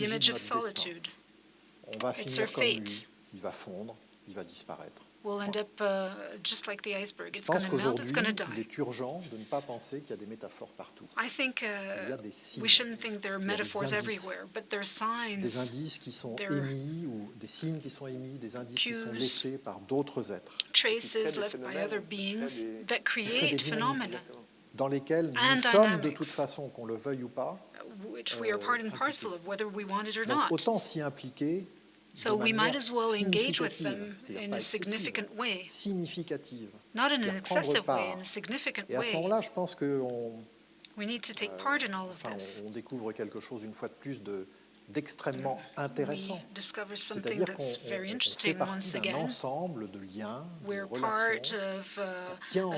image of solitude. It's our fate. Il va fondre, il va disparaître. We'll end up just like the iceberg. It's going to melt, it's going to die. Il est urgent de ne pas penser qu'il y a des métaphores partout. I think we shouldn't think there are metaphors everywhere, but there are signs. Des indices qui sont émis ou des signes qui sont émis, des indices qui sont laissés par d'autres êtres. Traces left by other beings that create phenomena. Dans lesquels nous sommes de toute façon, qu'on le veuille ou pas, which we are part and parcel of, whether we want it or not. Autant s'y impliquer. So we might as well engage with them in a significant way. Not in an excessive way, in a significant way. Et à ce moment-là, je pense que we need to take part in all of this. On découvre quelque chose une fois de plus d'extrêmement intéressant. We discover something that's very interesting once again. Ensemble de liens, we're part of a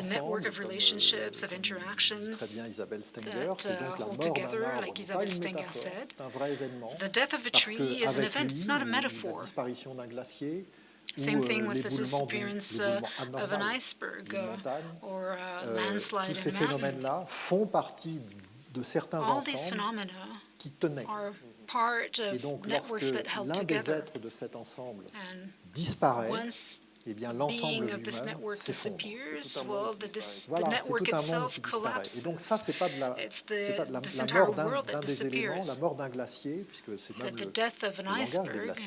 network of relationships, of interactions that hold together, like Isabelle Stenger said. The death of a tree is an event, it's not a metaphor. Same thing with the disappearance of an iceberg or a landslide in a mountain. All these phenomena are part of networks that held together. And once being of this network disappears, well, the network itself collapses. It's this entire world that disappears. But the death of an iceberg,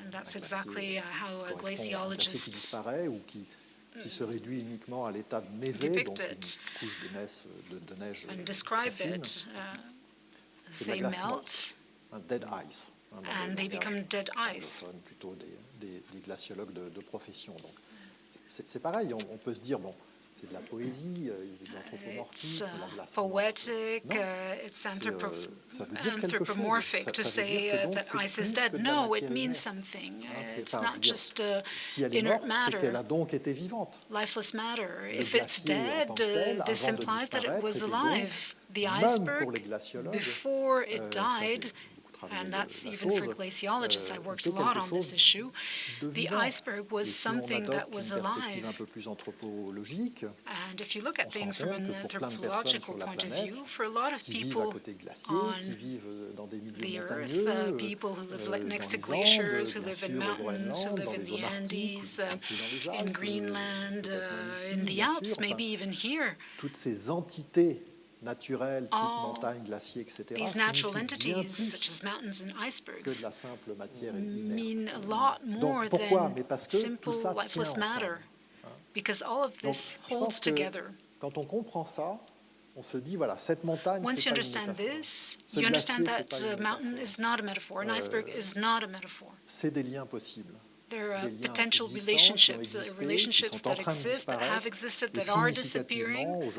and that's exactly how glaciologists depict it and describe it. They melt and they become dead ice. Des glaciologues de profession. Donc, c'est pareil, on peut se dire, bon, c'est de la poésie, c'est de l'anthropomorphisme, la glace. Poetic, it's anthropomorphic to say that ice is dead. No, it means something. It's not just inert matter, lifeless matter. If it's dead, this implies that it was alive. The iceberg, before it died, and that's even for glaciologists. I worked a lot on this issue. The iceberg was something that was alive. And if you look at things from an anthropological point of view, for a lot of people on the Earth, people who live next to glaciers, who live in mountains, who live in the Andes, in Greenland, in the Alps, maybe even here, all these natural entities, such as mountains and icebergs, mean a lot more than simple lifeless matter, because all of this holds together. Once you understand this, you understand that a mountain is not a metaphor, an iceberg is not a metaphor. There are potential relationships, relationships that exist, that have existed, that are disappearing.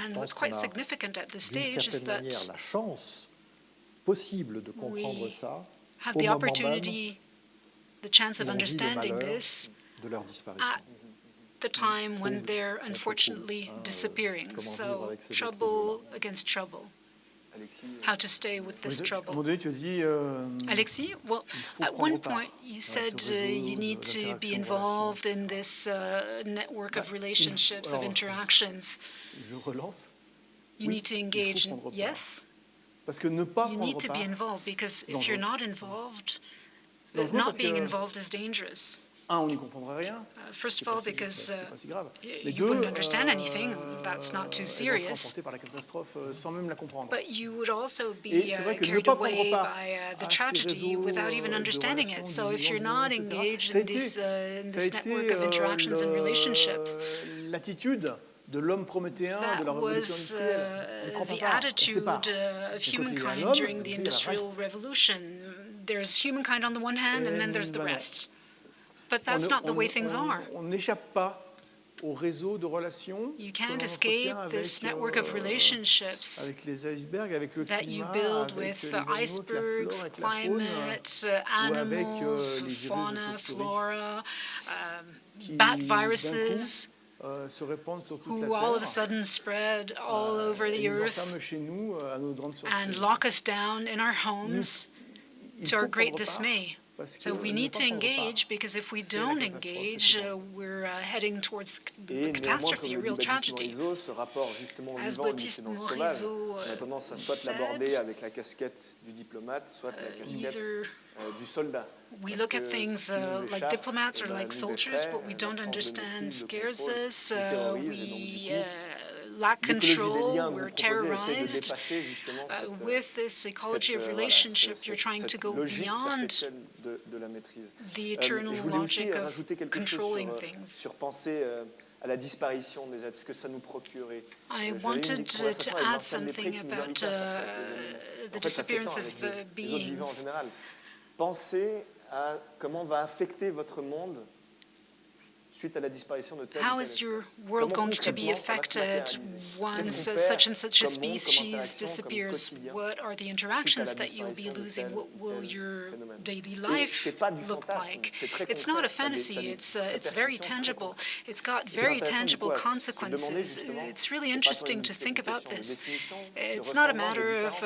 And what's quite significant at this stage is that we have the opportunity the chance of understanding this at the time when they're unfortunately disappearing. So trouble against trouble. How to stay with this trouble. Alexis, well, at one point you said you need to be involved in this network of relationships, of interactions. You need to engage, yes? You need to be involved, because if you're not involved, not being involved is dangerous. First of all, because you wouldn't understand anything, that's not too serious. But you would also be carried away by the tragedy without even understanding it. So if you're not engaged in this network of interactions and relationships, that was the attitude of humankind during the Industrial Revolution. There's humankind on the one hand, and then there's the rest. But that's not the way things are. You can't escape this network of relationships that you build with icebergs, climate, animals, fauna, flora, bat viruses, who all of a sudden spread all over the earth and lock us down in our homes to our great dismay. So we need to engage, because if we don't engage, we're heading towards the catastrophe, a real tragedy. As Baptiste Morisot said, either we look at things like diplomats or like soldiers. What we don't understand scares us. We lack control, we're terrorized. With this ecology of relationship, you're trying to go beyond the eternal logic of controlling things. I wanted to add something about the disappearance of beings. Pensez à comment va affecter votre monde suite à la disparition de telle ou telle espèce. How is your world going to be affected once such and such a species disappears? What are the interactions that you'll be losing? What will your daily life look like? It's not a fantasy. It's very tangible. It's got very tangible consequences. It's really interesting to think about this. It's not a matter of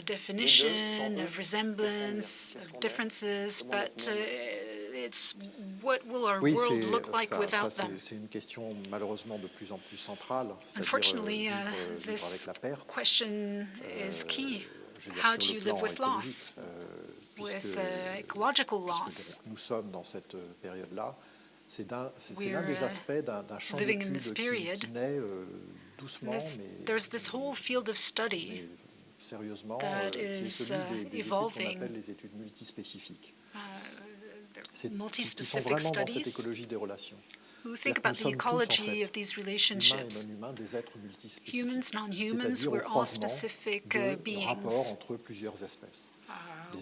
definition, of resemblance, of differences, but it's what will our world look like without them. Unfortunately, this question is key. How do you live with loss, with ecological loss? We're living in this period. There's this whole field of study that is evolving. Multi-specific studies who think about the ecology of these relationships. Humans, non-humans, we're all specific beings.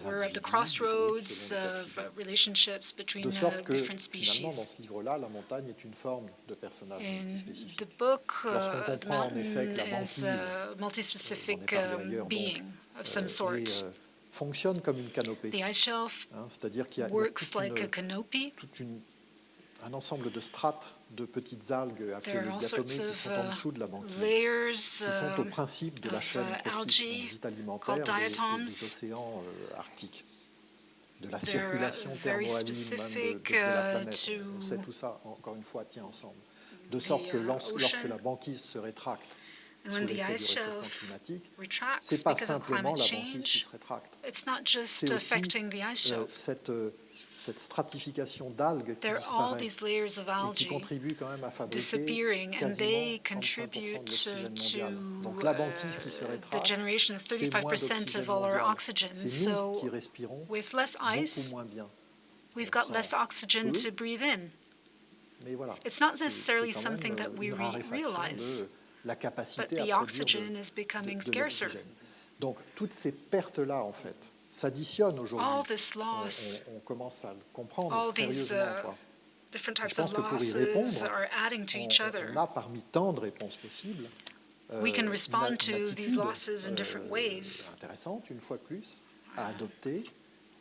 We're at the crossroads of relationships between different species. In the book, the mountain is a multi-specific being of some sort. The ice shelf works like a canopy. There are all sorts of layers of algae called diatoms. They're very specific to the ocean. And when the ice shelf retracts because of climate change, it's not just affecting the ice shelf. There are all these layers of algae disappearing, and they contribute to the generation of 35% of all our oxygen. So with less ice, we've got less oxygen to breathe in. It's not necessarily something that we realize. But the oxygen is becoming scarcer. All this loss, all these different types of losses are adding to each other. We can respond to these losses in different ways.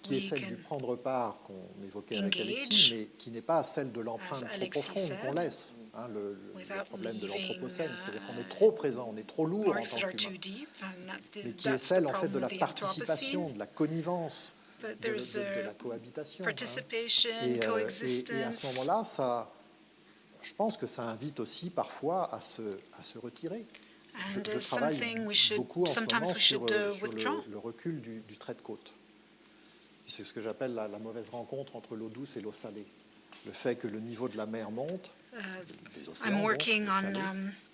qui est celle du prendre part qu'on évoquait avec Alexis, mais qui n'est pas celle de l'empreinte trop profonde qu'on laisse. Le problème de l'anthropocène, c'est-à-dire qu'on est trop présent, on est trop lourd en tant qu'humain, mais qui est celle en fait de la participation, de la connivence, de la cohabitation. Et à ce moment-là, je pense que ça invite aussi parfois à se retirer. Je travaille beaucoup en ce moment sur le recul du trait de côte. C'est ce que j'appelle la mauvaise rencontre entre l'eau douce et l'eau salée. Le fait que le niveau de la mer monte, des océans montent,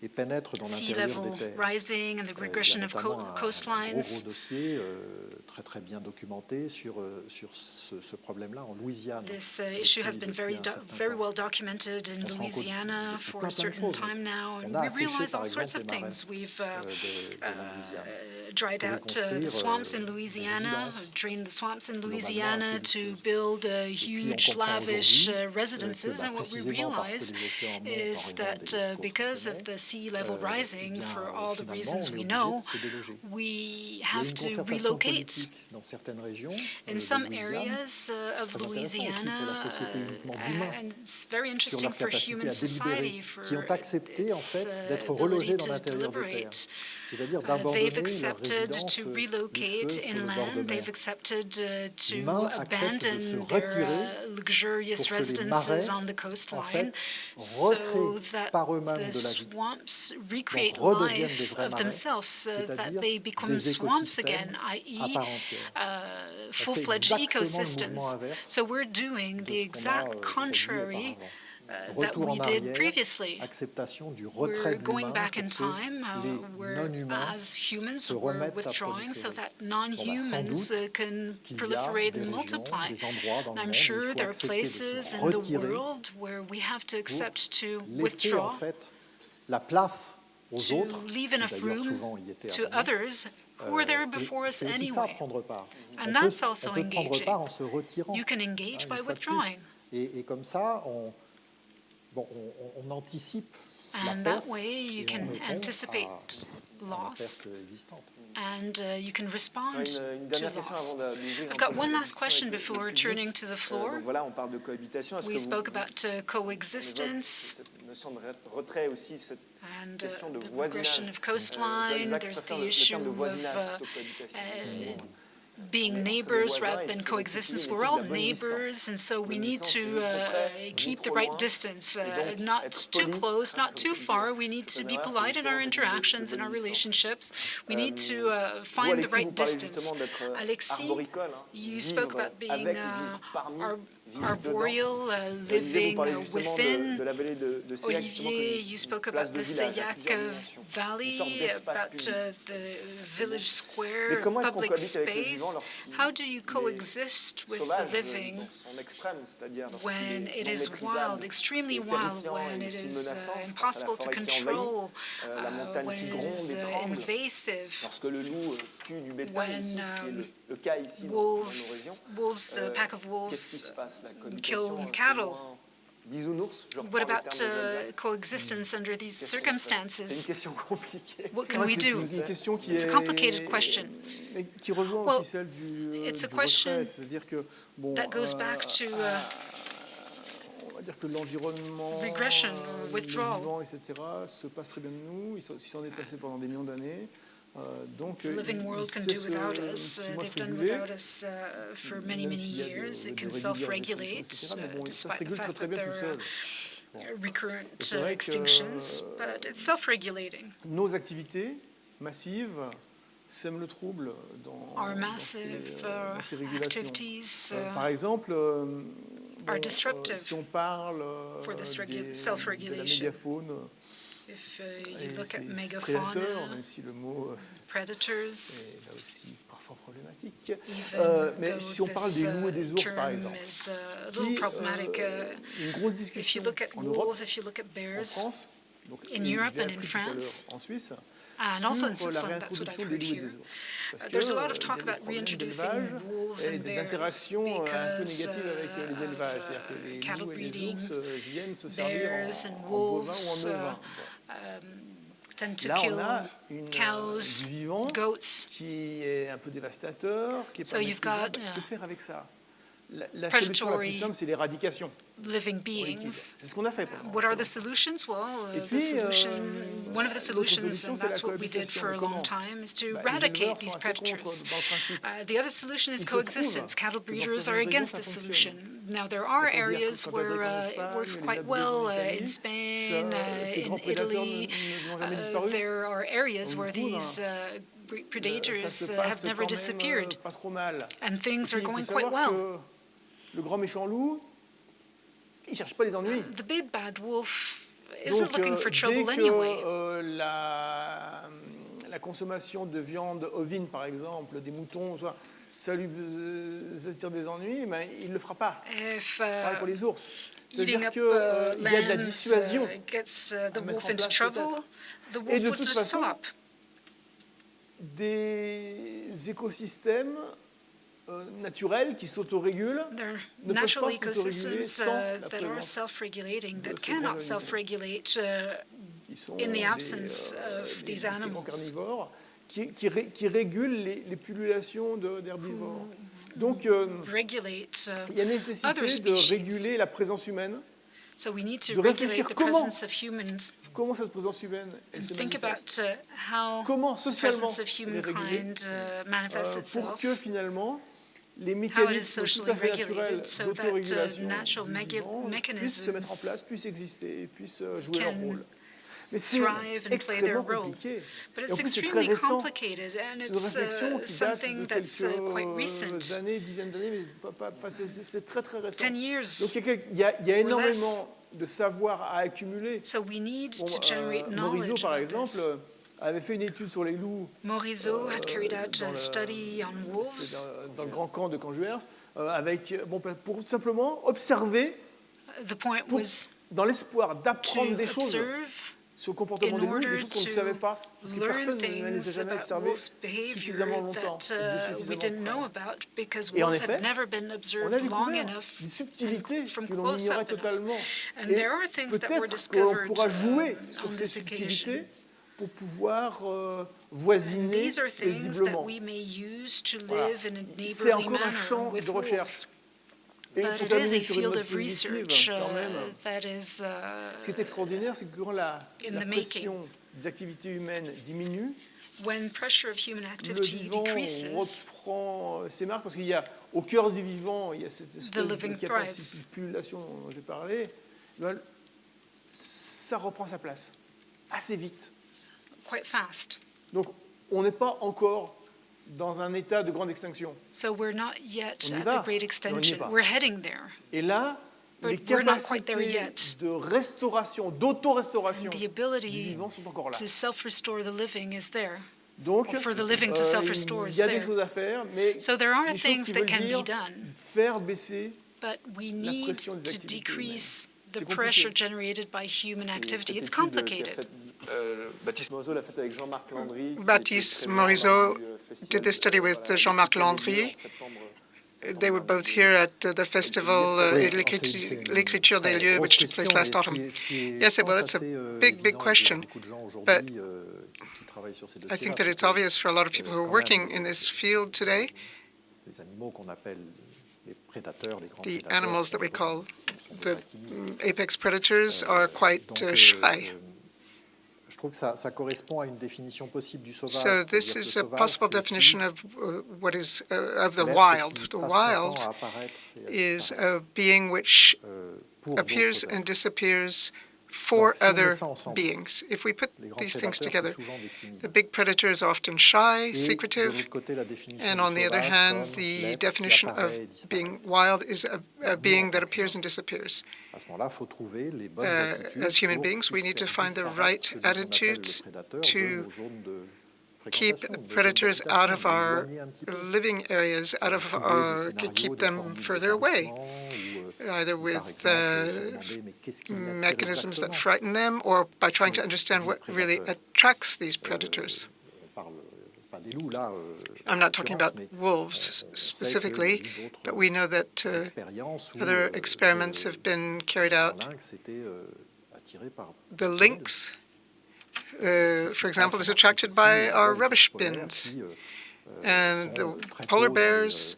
et pénètre dans l'intérieur des terres. Rising and the regression of coastlines. Un gros dossier très très bien documenté sur ce problème-là en Louisiane. This issue has been very well documented in Louisiana for a certain time now, and we realize all sorts of things. We've dried out the swamps in Louisiana, drained the swamps in Louisiana to build huge, lavish residences, and what we realize is that because of the sea level rising, for all the reasons we know, we have to relocate. In some areas of Louisiana, and it's very interesting for human society, for its ability to deliberate. They've accepted to relocate inland. They've accepted to abandon their luxurious residences on the coastline so that the swamps recreate life of themselves, so that they become swamps again, i.e. full-fledged ecosystems. So we're doing the exact contrary that we did previously. We're going back in time, where as humans we're withdrawing so that non-humans can proliferate and multiply. And I'm sure there are places in the world where we have to accept to withdraw, to leave enough room to others who were there before us anyway. And that's also engaging. You can engage by withdrawing. And that way you can anticipate loss, and you can respond to loss. I've got one last question before returning to the floor. We spoke about coexistence and the regression of coastline. There's the issue of being neighbors rather than coexistence. We're all neighbors, and so we need to keep the right distance, not too close, not too far. We need to be polite in our interactions, in our relationships. We need to find the right distance. Alexis, you spoke about being arboreal, living within. Olivier, you spoke about the Sayac Valley, about the village square, public space. How do you coexist with the living when it is wild, extremely wild, when it is impossible to control, when it is invasive, when wolves, a pack of wolves kill cattle? What about coexistence under these circumstances? What can we do? It's a complicated question. Well, it's a question that goes back to regression or withdrawal. The living world can do without us. They've done without us for many, many years. It can self-regulate, despite the fact that there are recurrent extinctions, but it's self-regulating. Nos activités massives sèment le trouble Our massive activities Par exemple, are disruptive si on parle for this self-regulation. If you look at megafauna, même si le mot predators, est là aussi parfois problématique. Mais si on parle des loups et des ours, par exemple, une grosse discussion if you look at wolves, if you look at bears, en France, donc, in Europe and in France, en Suisse, and also in Switzerland, that's what I've heard here. There's a lot of talk about reintroducing wolves and bears because of cattle breeding. Bears and wolves tend to là, kill on a cows, du vivant goats. qui est un peu dévastateur, qui est So pas you've got que faire avec ça? La solution la plus simple, c'est l'éradication. Living beings. C'est ce qu'on a fait. What are the solutions? Well, one of the solutions, and that's what we did for a long time, is to eradicate these predators. The other solution is coexistence. Cattle breeders are against this solution. Now, there are areas where it works quite well in Spain, in Italy. There are areas where these predators have never disappeared, and things are going quite well. Le grand méchant loup, il cherche pas les ennuis. The big bad wolf isn't looking for trouble anyway. La consommation de viande ovine, par exemple, des moutons, ça lui attire des ennuis, mais il ne le fera pas. Pareil pour les ours. C'est-à-dire qu'il y a de la dissuasion. Et de toute façon, des écosystèmes naturels qui s'autorégulent ne peuvent pas s'autoréguler sans la présence de in the absence of these animals. Carnivores qui régulent les pullulations d'herbivores. Donc, il y a nécessité de réguler la présence humaine. So we need to de réfléchir regulate the presence of humans. Comment cette présence humaine elle se think manifeste. About how comment the socialement presence of humankind manifests itself. Pour que finalement les how it is mécanismes tout socially à fait regulated naturels so that d'autorégulation natural puissent se mettre en place, mechanisms puissent exister et puissent jouer leur rôle. Mais c'est thrive and play their extrêmement role. compliqué. But Et it's en plus, c'est très extremely récent. complicated, and C'est une it's réflexion qui date something de that's quite recent. quelques années, dizaines d'années, mais enfin, c'est très très récent. 10 years. Donc il y a énormément de savoir à accumuler. So we need to generate Morisot, knowledge par about exemple, this. avait fait une étude sur les loups. Morisot had carried out a study on wolves. Dans le grand camp de Canjuers, pour simplement observer, The point was dans l'espoir d'apprendre des choses observe sur le comportement des loups, des choses qu'on ne savait pas, parce que learn personne ne les a things jamais about observées wolves' suffisamment behavior longtemps. that we didn't know about because Et en wolves effet, had never been on a observed long découvert enough des subtilités from que l'on close ignorait up enough. totalement. And Et there are things that were peut-être qu'on discovered pourra jouer on sur ces this occasion. subtilités pour pouvoir voisiner These are things that paisiblement. we may use to Voilà. live in a C'est neighborly encore un manner champ with de recherche. wolves. Et But pour it is a terminer sur une field note of positive, research quand même, that is ce qui est extraordinaire, c'est que quand la in the pression des activités humaines diminue, when pressure of human le activity vivant decreases, reprend ses marques, parce qu'il y a au cœur du vivant, il y a cette espèce living de capacité de pullulation dont j'ai parlé, ça reprend sa place assez vite. quite fast. Donc, on n'est pas encore dans un état de grande extinction. So we're not yet On y at va, the great mais on n'y est extension. pas. We're heading there. Et là, But les we're not quite there capacités yet. de restauration, d'auto-restauration The du ability vivant sont encore là. to self-restore the living is there. Donc, for the living to self-restore il is y a there. des choses à faire, mais So there are des choses things qui that veulent can dire be done, faire baisser but we la need pression des to activités decrease the C'est compliqué. pressure generated by human activity. It's complicated. Baptiste Morisot l'a fait avec Jean-Marc Landry. Baptiste Morisot did this study with Jean-Marc Landry. They were both here at the festival L'Écriture des lieux, which took place last autumn. Yes, well, it's a big, big question, but I think that it's obvious for a lot of people who are working in this field today, the animals that we call the apex predators are quite shy. So this is a possible definition of what is of the wild. The wild is a being which appears and disappears for other beings. If we put these things together, the big predator is often shy, secretive, and on the other hand, the definition of being wild is a being that appears and disappears. As human beings, we need to find the right attitudes to keep predators out of our living areas, keep them further away, either with mechanisms that frighten them or by trying to understand what really attracts these predators. I'm not talking about wolves specifically, but we know that other experiments have been carried out. The lynx for example, is attracted by our rubbish bins. And the polar bears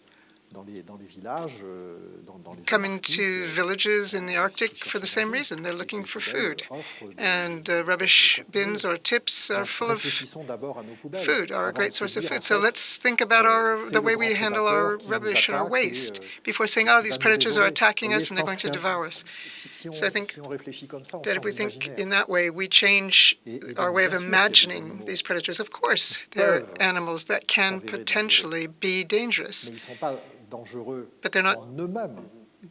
come into villages in the Arctic for the same reason. They're looking for food. And rubbish bins or tips are full of food, are a great source of food. So let's think about the way we handle our rubbish and our waste before saying, oh, these predators are attacking us and they're going to devour us. So I think that if we think in that way, we change our way of imagining these predators. Of course, they're animals that can potentially be dangerous. But they're not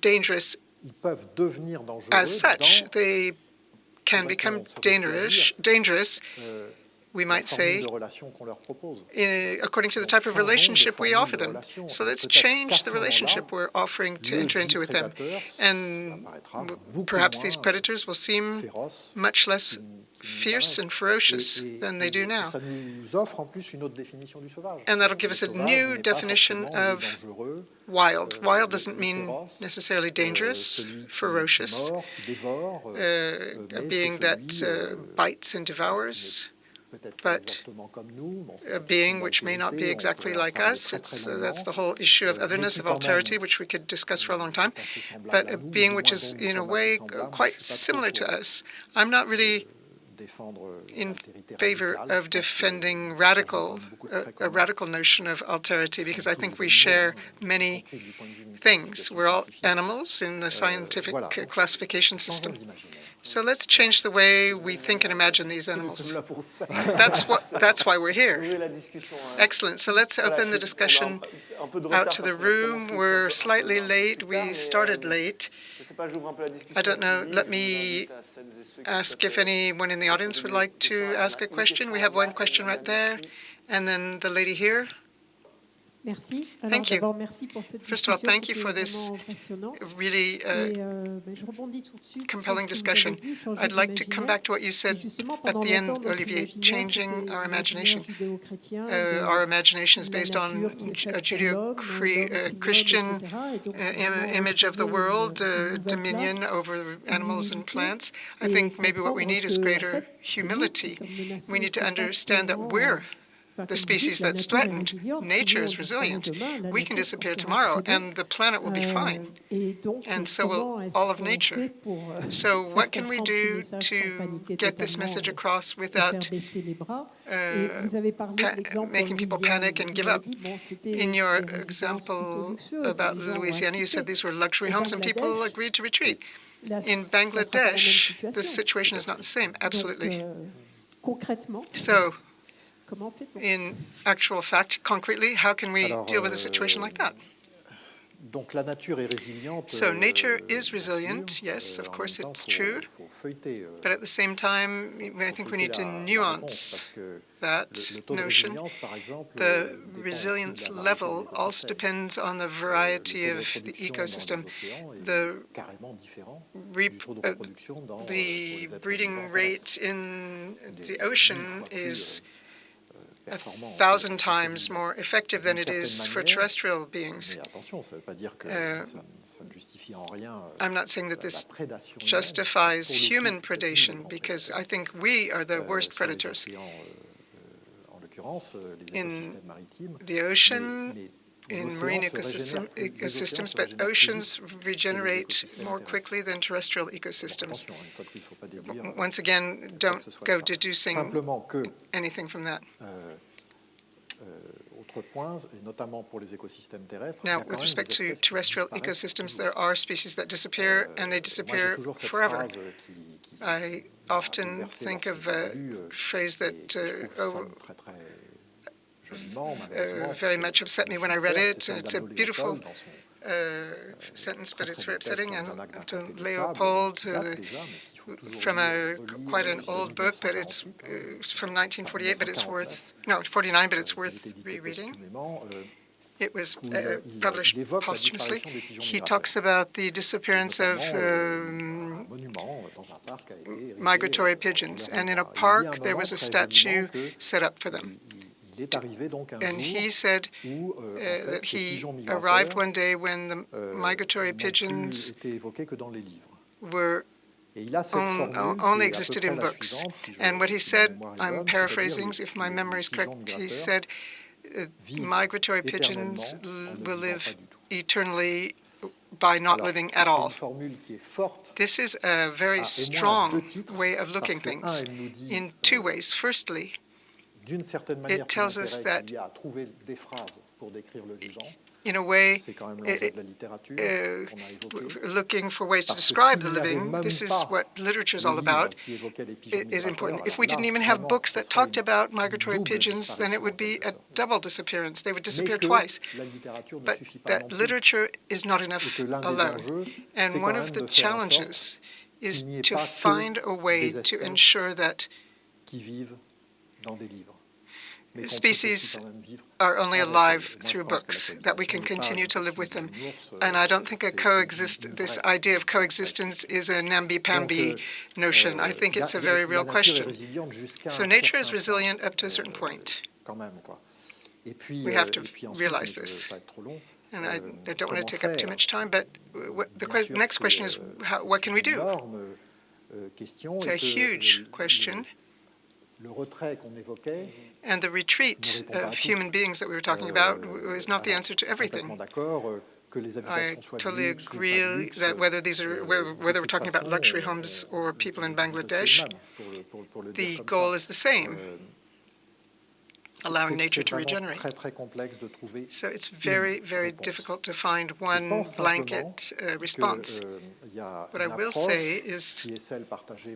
dangerous as such. They can become dangerous, we might say, according to the type of relationship we offer them. So let's change the relationship we're offering to enter into with them. And perhaps these predators will seem much less fierce and ferocious than they do now. And that'll give us a new definition of wild. Wild doesn't mean necessarily dangerous, ferocious, a being that bites and devours, but a being which may not be exactly like us. That's the whole issue of otherness, of alterity, which we could discuss for a long time, but a being which is, in a way, quite similar to us. I'm not really in favor of defending a radical notion of alterity, because I think we share many things. We're all animals in the scientific classification system. So let's change the way we think and imagine these animals. That's why we're here. Excellent. So let's open the discussion out to the room. We're slightly late. We started late. I don't know. Let me ask if anyone in the audience would like to ask a question. We have one question right there, and then the lady here. Thank you. First of all, thank you for this really compelling discussion. I'd like to come back to what you said at the end, Olivier, changing our imagination. Our imagination is based on a Judeo-Christian image of the world, dominion over animals and plants. I think maybe what we need is greater humility. We need to understand that we're the species that's threatened. Nature is resilient. We can disappear tomorrow, and the planet will be fine, and so will all of nature. So what can we do to get this message across without making people panic and give up? In your example about Louisiana, you said these were luxury homes, and people agreed to retreat. In Bangladesh, the situation is not the same, absolutely. So, in actual fact, concretely, how can we deal with a situation like that? So nature is resilient, yes, of course it's true, but at the same time, I think we need to nuance that notion. The resilience level also depends on the variety of the ecosystem. The breeding rate in the ocean is 1,000 times more effective than it is for terrestrial beings. I'm not saying that this justifies human predation, because I think we are the worst predators. In the ocean, in marine ecosystems, but oceans regenerate more quickly than terrestrial ecosystems. Once again, don't go deducing anything from that. Now, with respect to terrestrial ecosystems, there are species that disappear, and they disappear forever. I often think of a phrase that very much upset me when I read it. It's a beautiful sentence, but it's very upsetting. And Leopold, from quite an old book, but it's from 1948, but it's worth 49, but it's worth rereading. It was published posthumously. He talks about the disappearance of migratory pigeons, and in a park there was a statue set up for them. And he said that he arrived one day when the migratory pigeons were only existed in books. And what he said, I'm paraphrasing, if my memory is correct, he said, migratory pigeons will live eternally by not living at all. This is a very strong way of looking at things in two ways. Firstly, it tells us that in a way, looking for ways to describe the living, this is what literature is all about, is important. If we didn't even have books that talked about migratory pigeons, then it would be a double disappearance. They would disappear twice. But that literature is not enough alone. And one of the challenges is to find a way to ensure that species are only alive through books, that we can continue to live with them. And I don't think this idea of coexistence is a namby-pamby notion. I think it's a very real question. So nature is resilient up to a certain point. We have to realize this. And I don't want to take up too much time, but the next question is, what can we do? It's a huge question. And the retreat of human beings that we were talking about is not the answer to everything. I totally agree that whether we're talking about luxury homes or people in Bangladesh, the goal is the same, allowing nature to regenerate. So it's very, very difficult to find one blanket response. What I will say is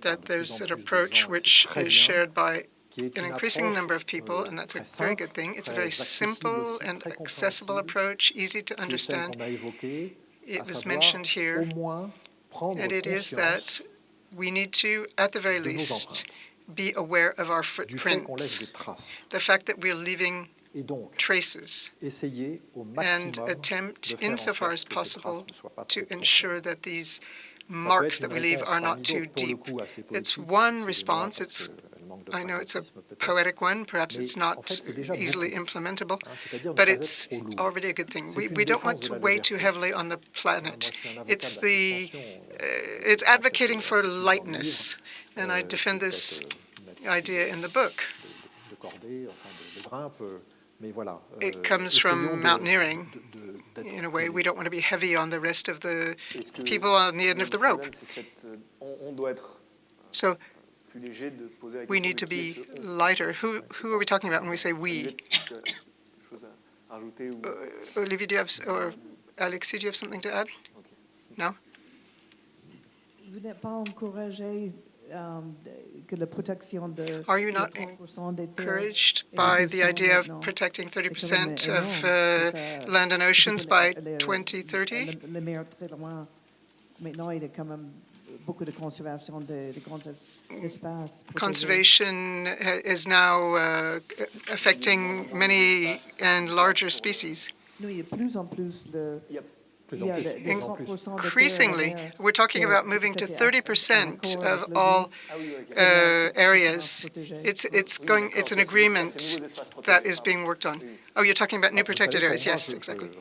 that there's an approach which is shared by an increasing number of people, and that's a very good thing. It's a very simple and accessible approach, easy to understand. It was mentioned here, and it is that we need to, at the very least, be aware of our footprint, the fact that we're leaving traces, and attempt, insofar as possible, to ensure that these marks that we leave are not too deep. It's one response. I know it's a poetic one, perhaps it's not easily implementable, but it's already a good thing. We don't want to weigh too heavily on the planet. It's advocating for lightness, and I defend this idea in the book. It comes from mountaineering. In a way, we don't want to be heavy on the rest of the people on the end of the rope. So we need to be lighter. Who are we talking about when we say we? Olivier, do you have, or Alexis, do you have something to add? No? Are you not encouraged by the idea of protecting 30% of land and oceans by 2030? Conservation is now affecting many and larger species. Increasingly, we're talking about moving to 30% of all areas. It's an agreement that is being worked on. Oh, you're talking about new protected areas. Yes, exactly.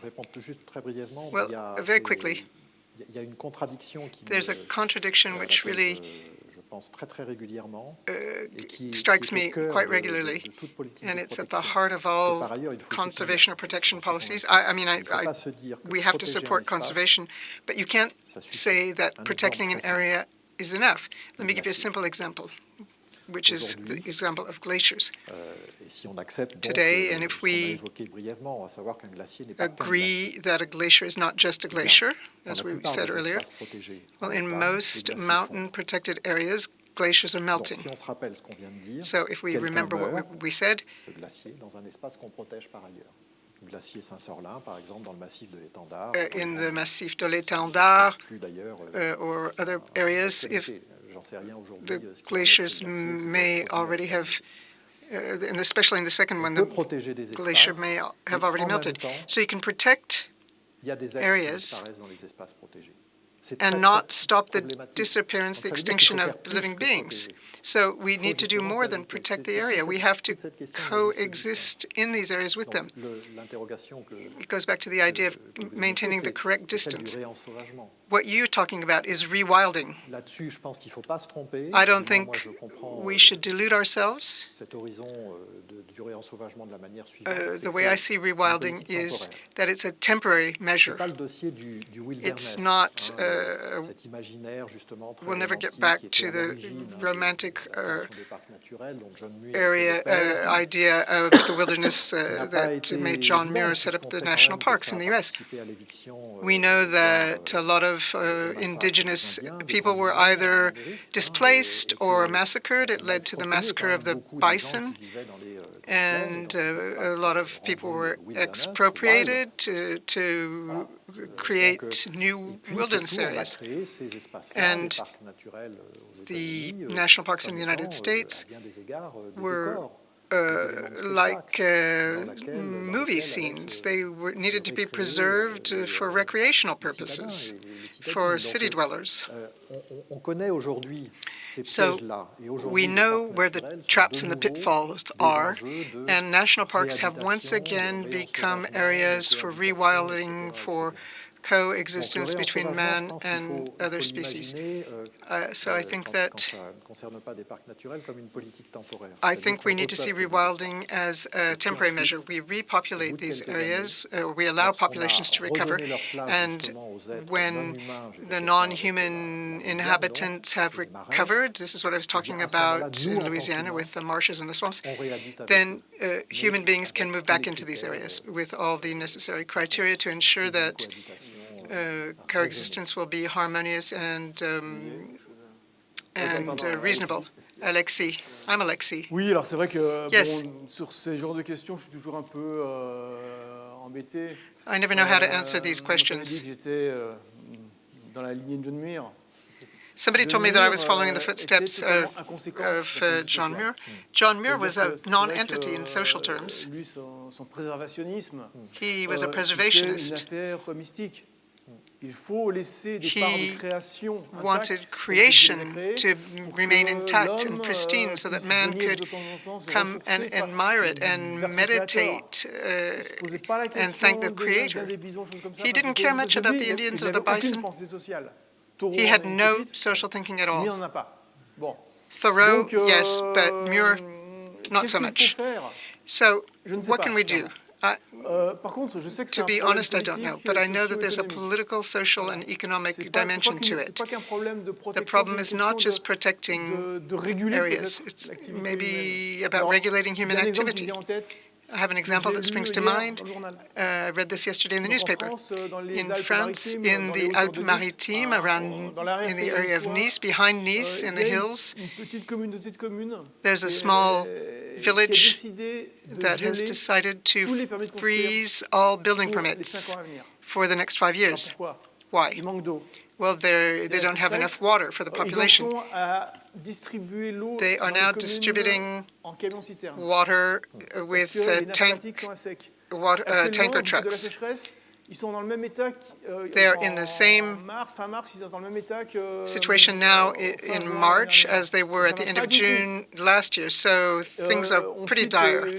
Well, very quickly. There's a contradiction which really strikes me quite regularly, and it's at the heart of all conservation or protection policies. We have to support conservation, but you can't say that protecting an area is enough. Let me give you a simple example, which is the example of glaciers. Today, and if we agree that a glacier is not just a glacier, as we said earlier, well, in most mountain-protected areas, glaciers are melting. So if we remember what we said, in the Massif de l'Étendard or other areas, if the glaciers may already have, and especially in the second one, the glacier may have already melted. So you can protect areas, and not stop the disappearance, the extinction of living beings. So we need to do more than protect the area. We have to coexist in these areas with them. It goes back to the idea of maintaining the correct distance. What you're talking about is rewilding. I don't think we should delude ourselves. The way I see rewilding is that it's a temporary measure. It's not, we'll never get back to the romantic area idea of the wilderness that made John Muir set up the national parks in the U.S. We know that a lot of indigenous people were either displaced or massacred. It led to the massacre of the bison, and a lot of people were expropriated to create new wilderness areas. And the national parks in the United States were like movie scenes. They needed to be preserved for recreational purposes, for city dwellers. So we know where the traps and the pitfalls are, and national parks have once again become areas for rewilding, for coexistence between man and other species. So I think that we need to see rewilding as a temporary measure. We repopulate these areas, we allow populations to recover, and when the non-human inhabitants have recovered, this is what I was talking about in Louisiana with the marshes and the swamps, then human beings can move back into these areas with all the necessary criteria to ensure that coexistence will be harmonious and reasonable. Alexis. I'm Alexis. Oui, alors c'est vrai que yes. Bon, sur ces genres de questions, je suis toujours un peu embêté. I never know how to answer these questions. J'étais dans la lignée de John Muir. Somebody told me that I was following in the footsteps of John Muir. John Muir was a non-entity in social terms. Lui, son préservationnisme, he was a preservationist. He wanted creation to remain intact and pristine so that man could come and admire it and meditate and thank the Creator. He didn't care much about the Indians or the bison. He had no social thinking at all. Thoreau, yes, but Muir, not so much. So what can we do? To be honest, I don't know, but I know that there's a political, social, and economic dimension to it. The problem is not just protecting areas. It's maybe about regulating human activity. I have an example that springs to mind. I read this yesterday in the newspaper. In France, in the Alpes-Maritimes, in the area of Nice, behind Nice, in the hills, there's a small village that has decided to freeze all building permits for the next 5 years. Why? Well, they don't have enough water for the population. They are now distributing water with tanker trucks. They are in the same situation now in March as they were at the end of June last year, so things are pretty dire.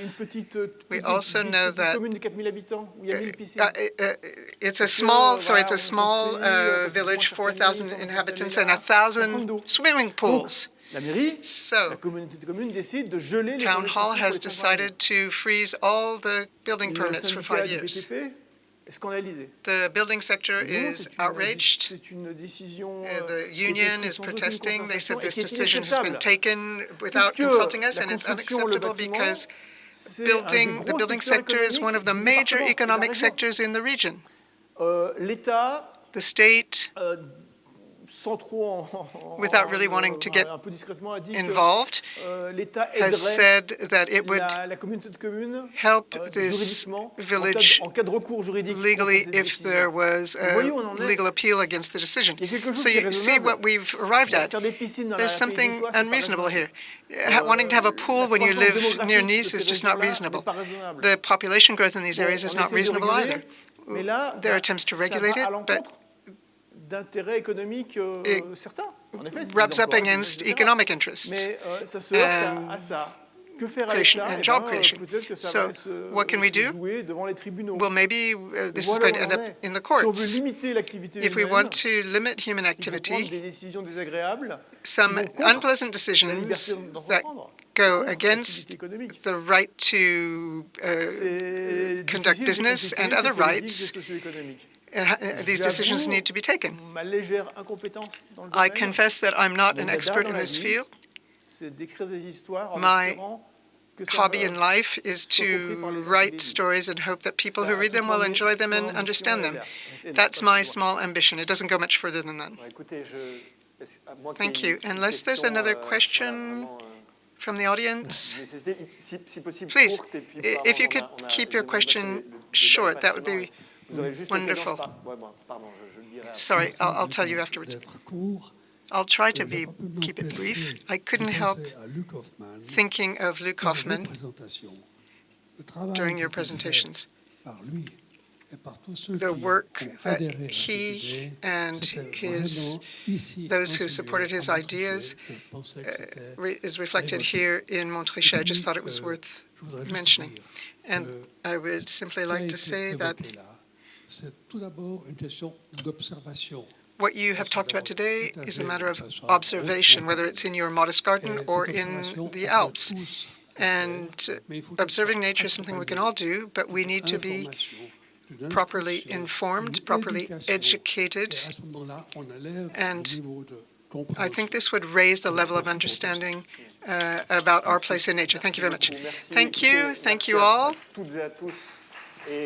We also know that it's a small village, 4,000 inhabitants and 1,000 swimming pools. So, Town Hall has decided to freeze all the building permits for 5 years. The building sector is outraged. The union is protesting. They said this decision has been taken without consulting us, and it's unacceptable because the building sector is one of the major economic sectors in the region. The state, without really wanting to get involved, has said that it would help this village legally if there was a legal appeal against the decision. So you see what we've arrived at. There's something unreasonable here. Wanting to have a pool when you live near Nice is just not reasonable. The population growth in these areas is not reasonable either. There are attempts to regulate it, but d'intérêts économiques certains. En effet, rubs up against economic interests. Mais ça se heurte à ça. Que faire avec ça? And job creation. So what can we do? Well, maybe this is going to end up in the courts. If we want to limit human activity, some unpleasant decisions that go against the right to conduct business and other rights, these decisions need to be taken. I confess that I'm not an expert in this field. My hobby in life is to write stories and hope that people who read them will enjoy them and understand them. That's my small ambition. It doesn't go much further than that. Thank you. Unless there's another question from the audience, please, if you could keep your question short, that would be wonderful. Sorry, I'll tell you afterwards. I'll try to keep it brief. I couldn't help thinking of Luc Hoffman during your presentations. The work that he and those who supported his ideas is reflected here in Montrichet. I just thought it was worth mentioning. And I would simply like to say that what you have talked about today is a matter of observation, whether it's in your modest garden or in the Alps. And observing nature is something we can all do, but we need to be properly informed, properly educated, and I think this would raise the level of understanding about our place in nature. Thank you very much. Thank you all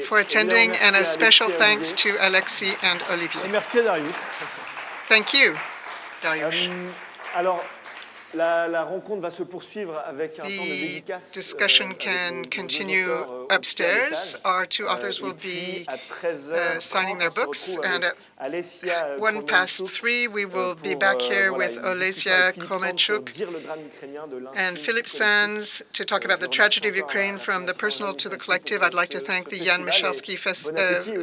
for attending, and a special thanks to Alexis and Olivier. Merci à Dariouch. Thank you, Dariouch. Alors, la rencontre va se poursuivre avec un temps de dédicace. The discussion can continue upstairs. Our two authors will be signing their books, and at 3:01 we will be back here with Olesia Komechuk and Philip Sands to talk about the tragedy of Ukraine from the personal to the collective. I'd like to thank the Jan Michalski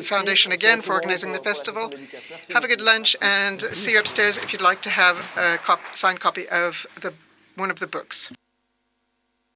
Foundation again for organizing the festival. Have a good lunch, and see you upstairs if you'd like to have a signed copy of one of the books.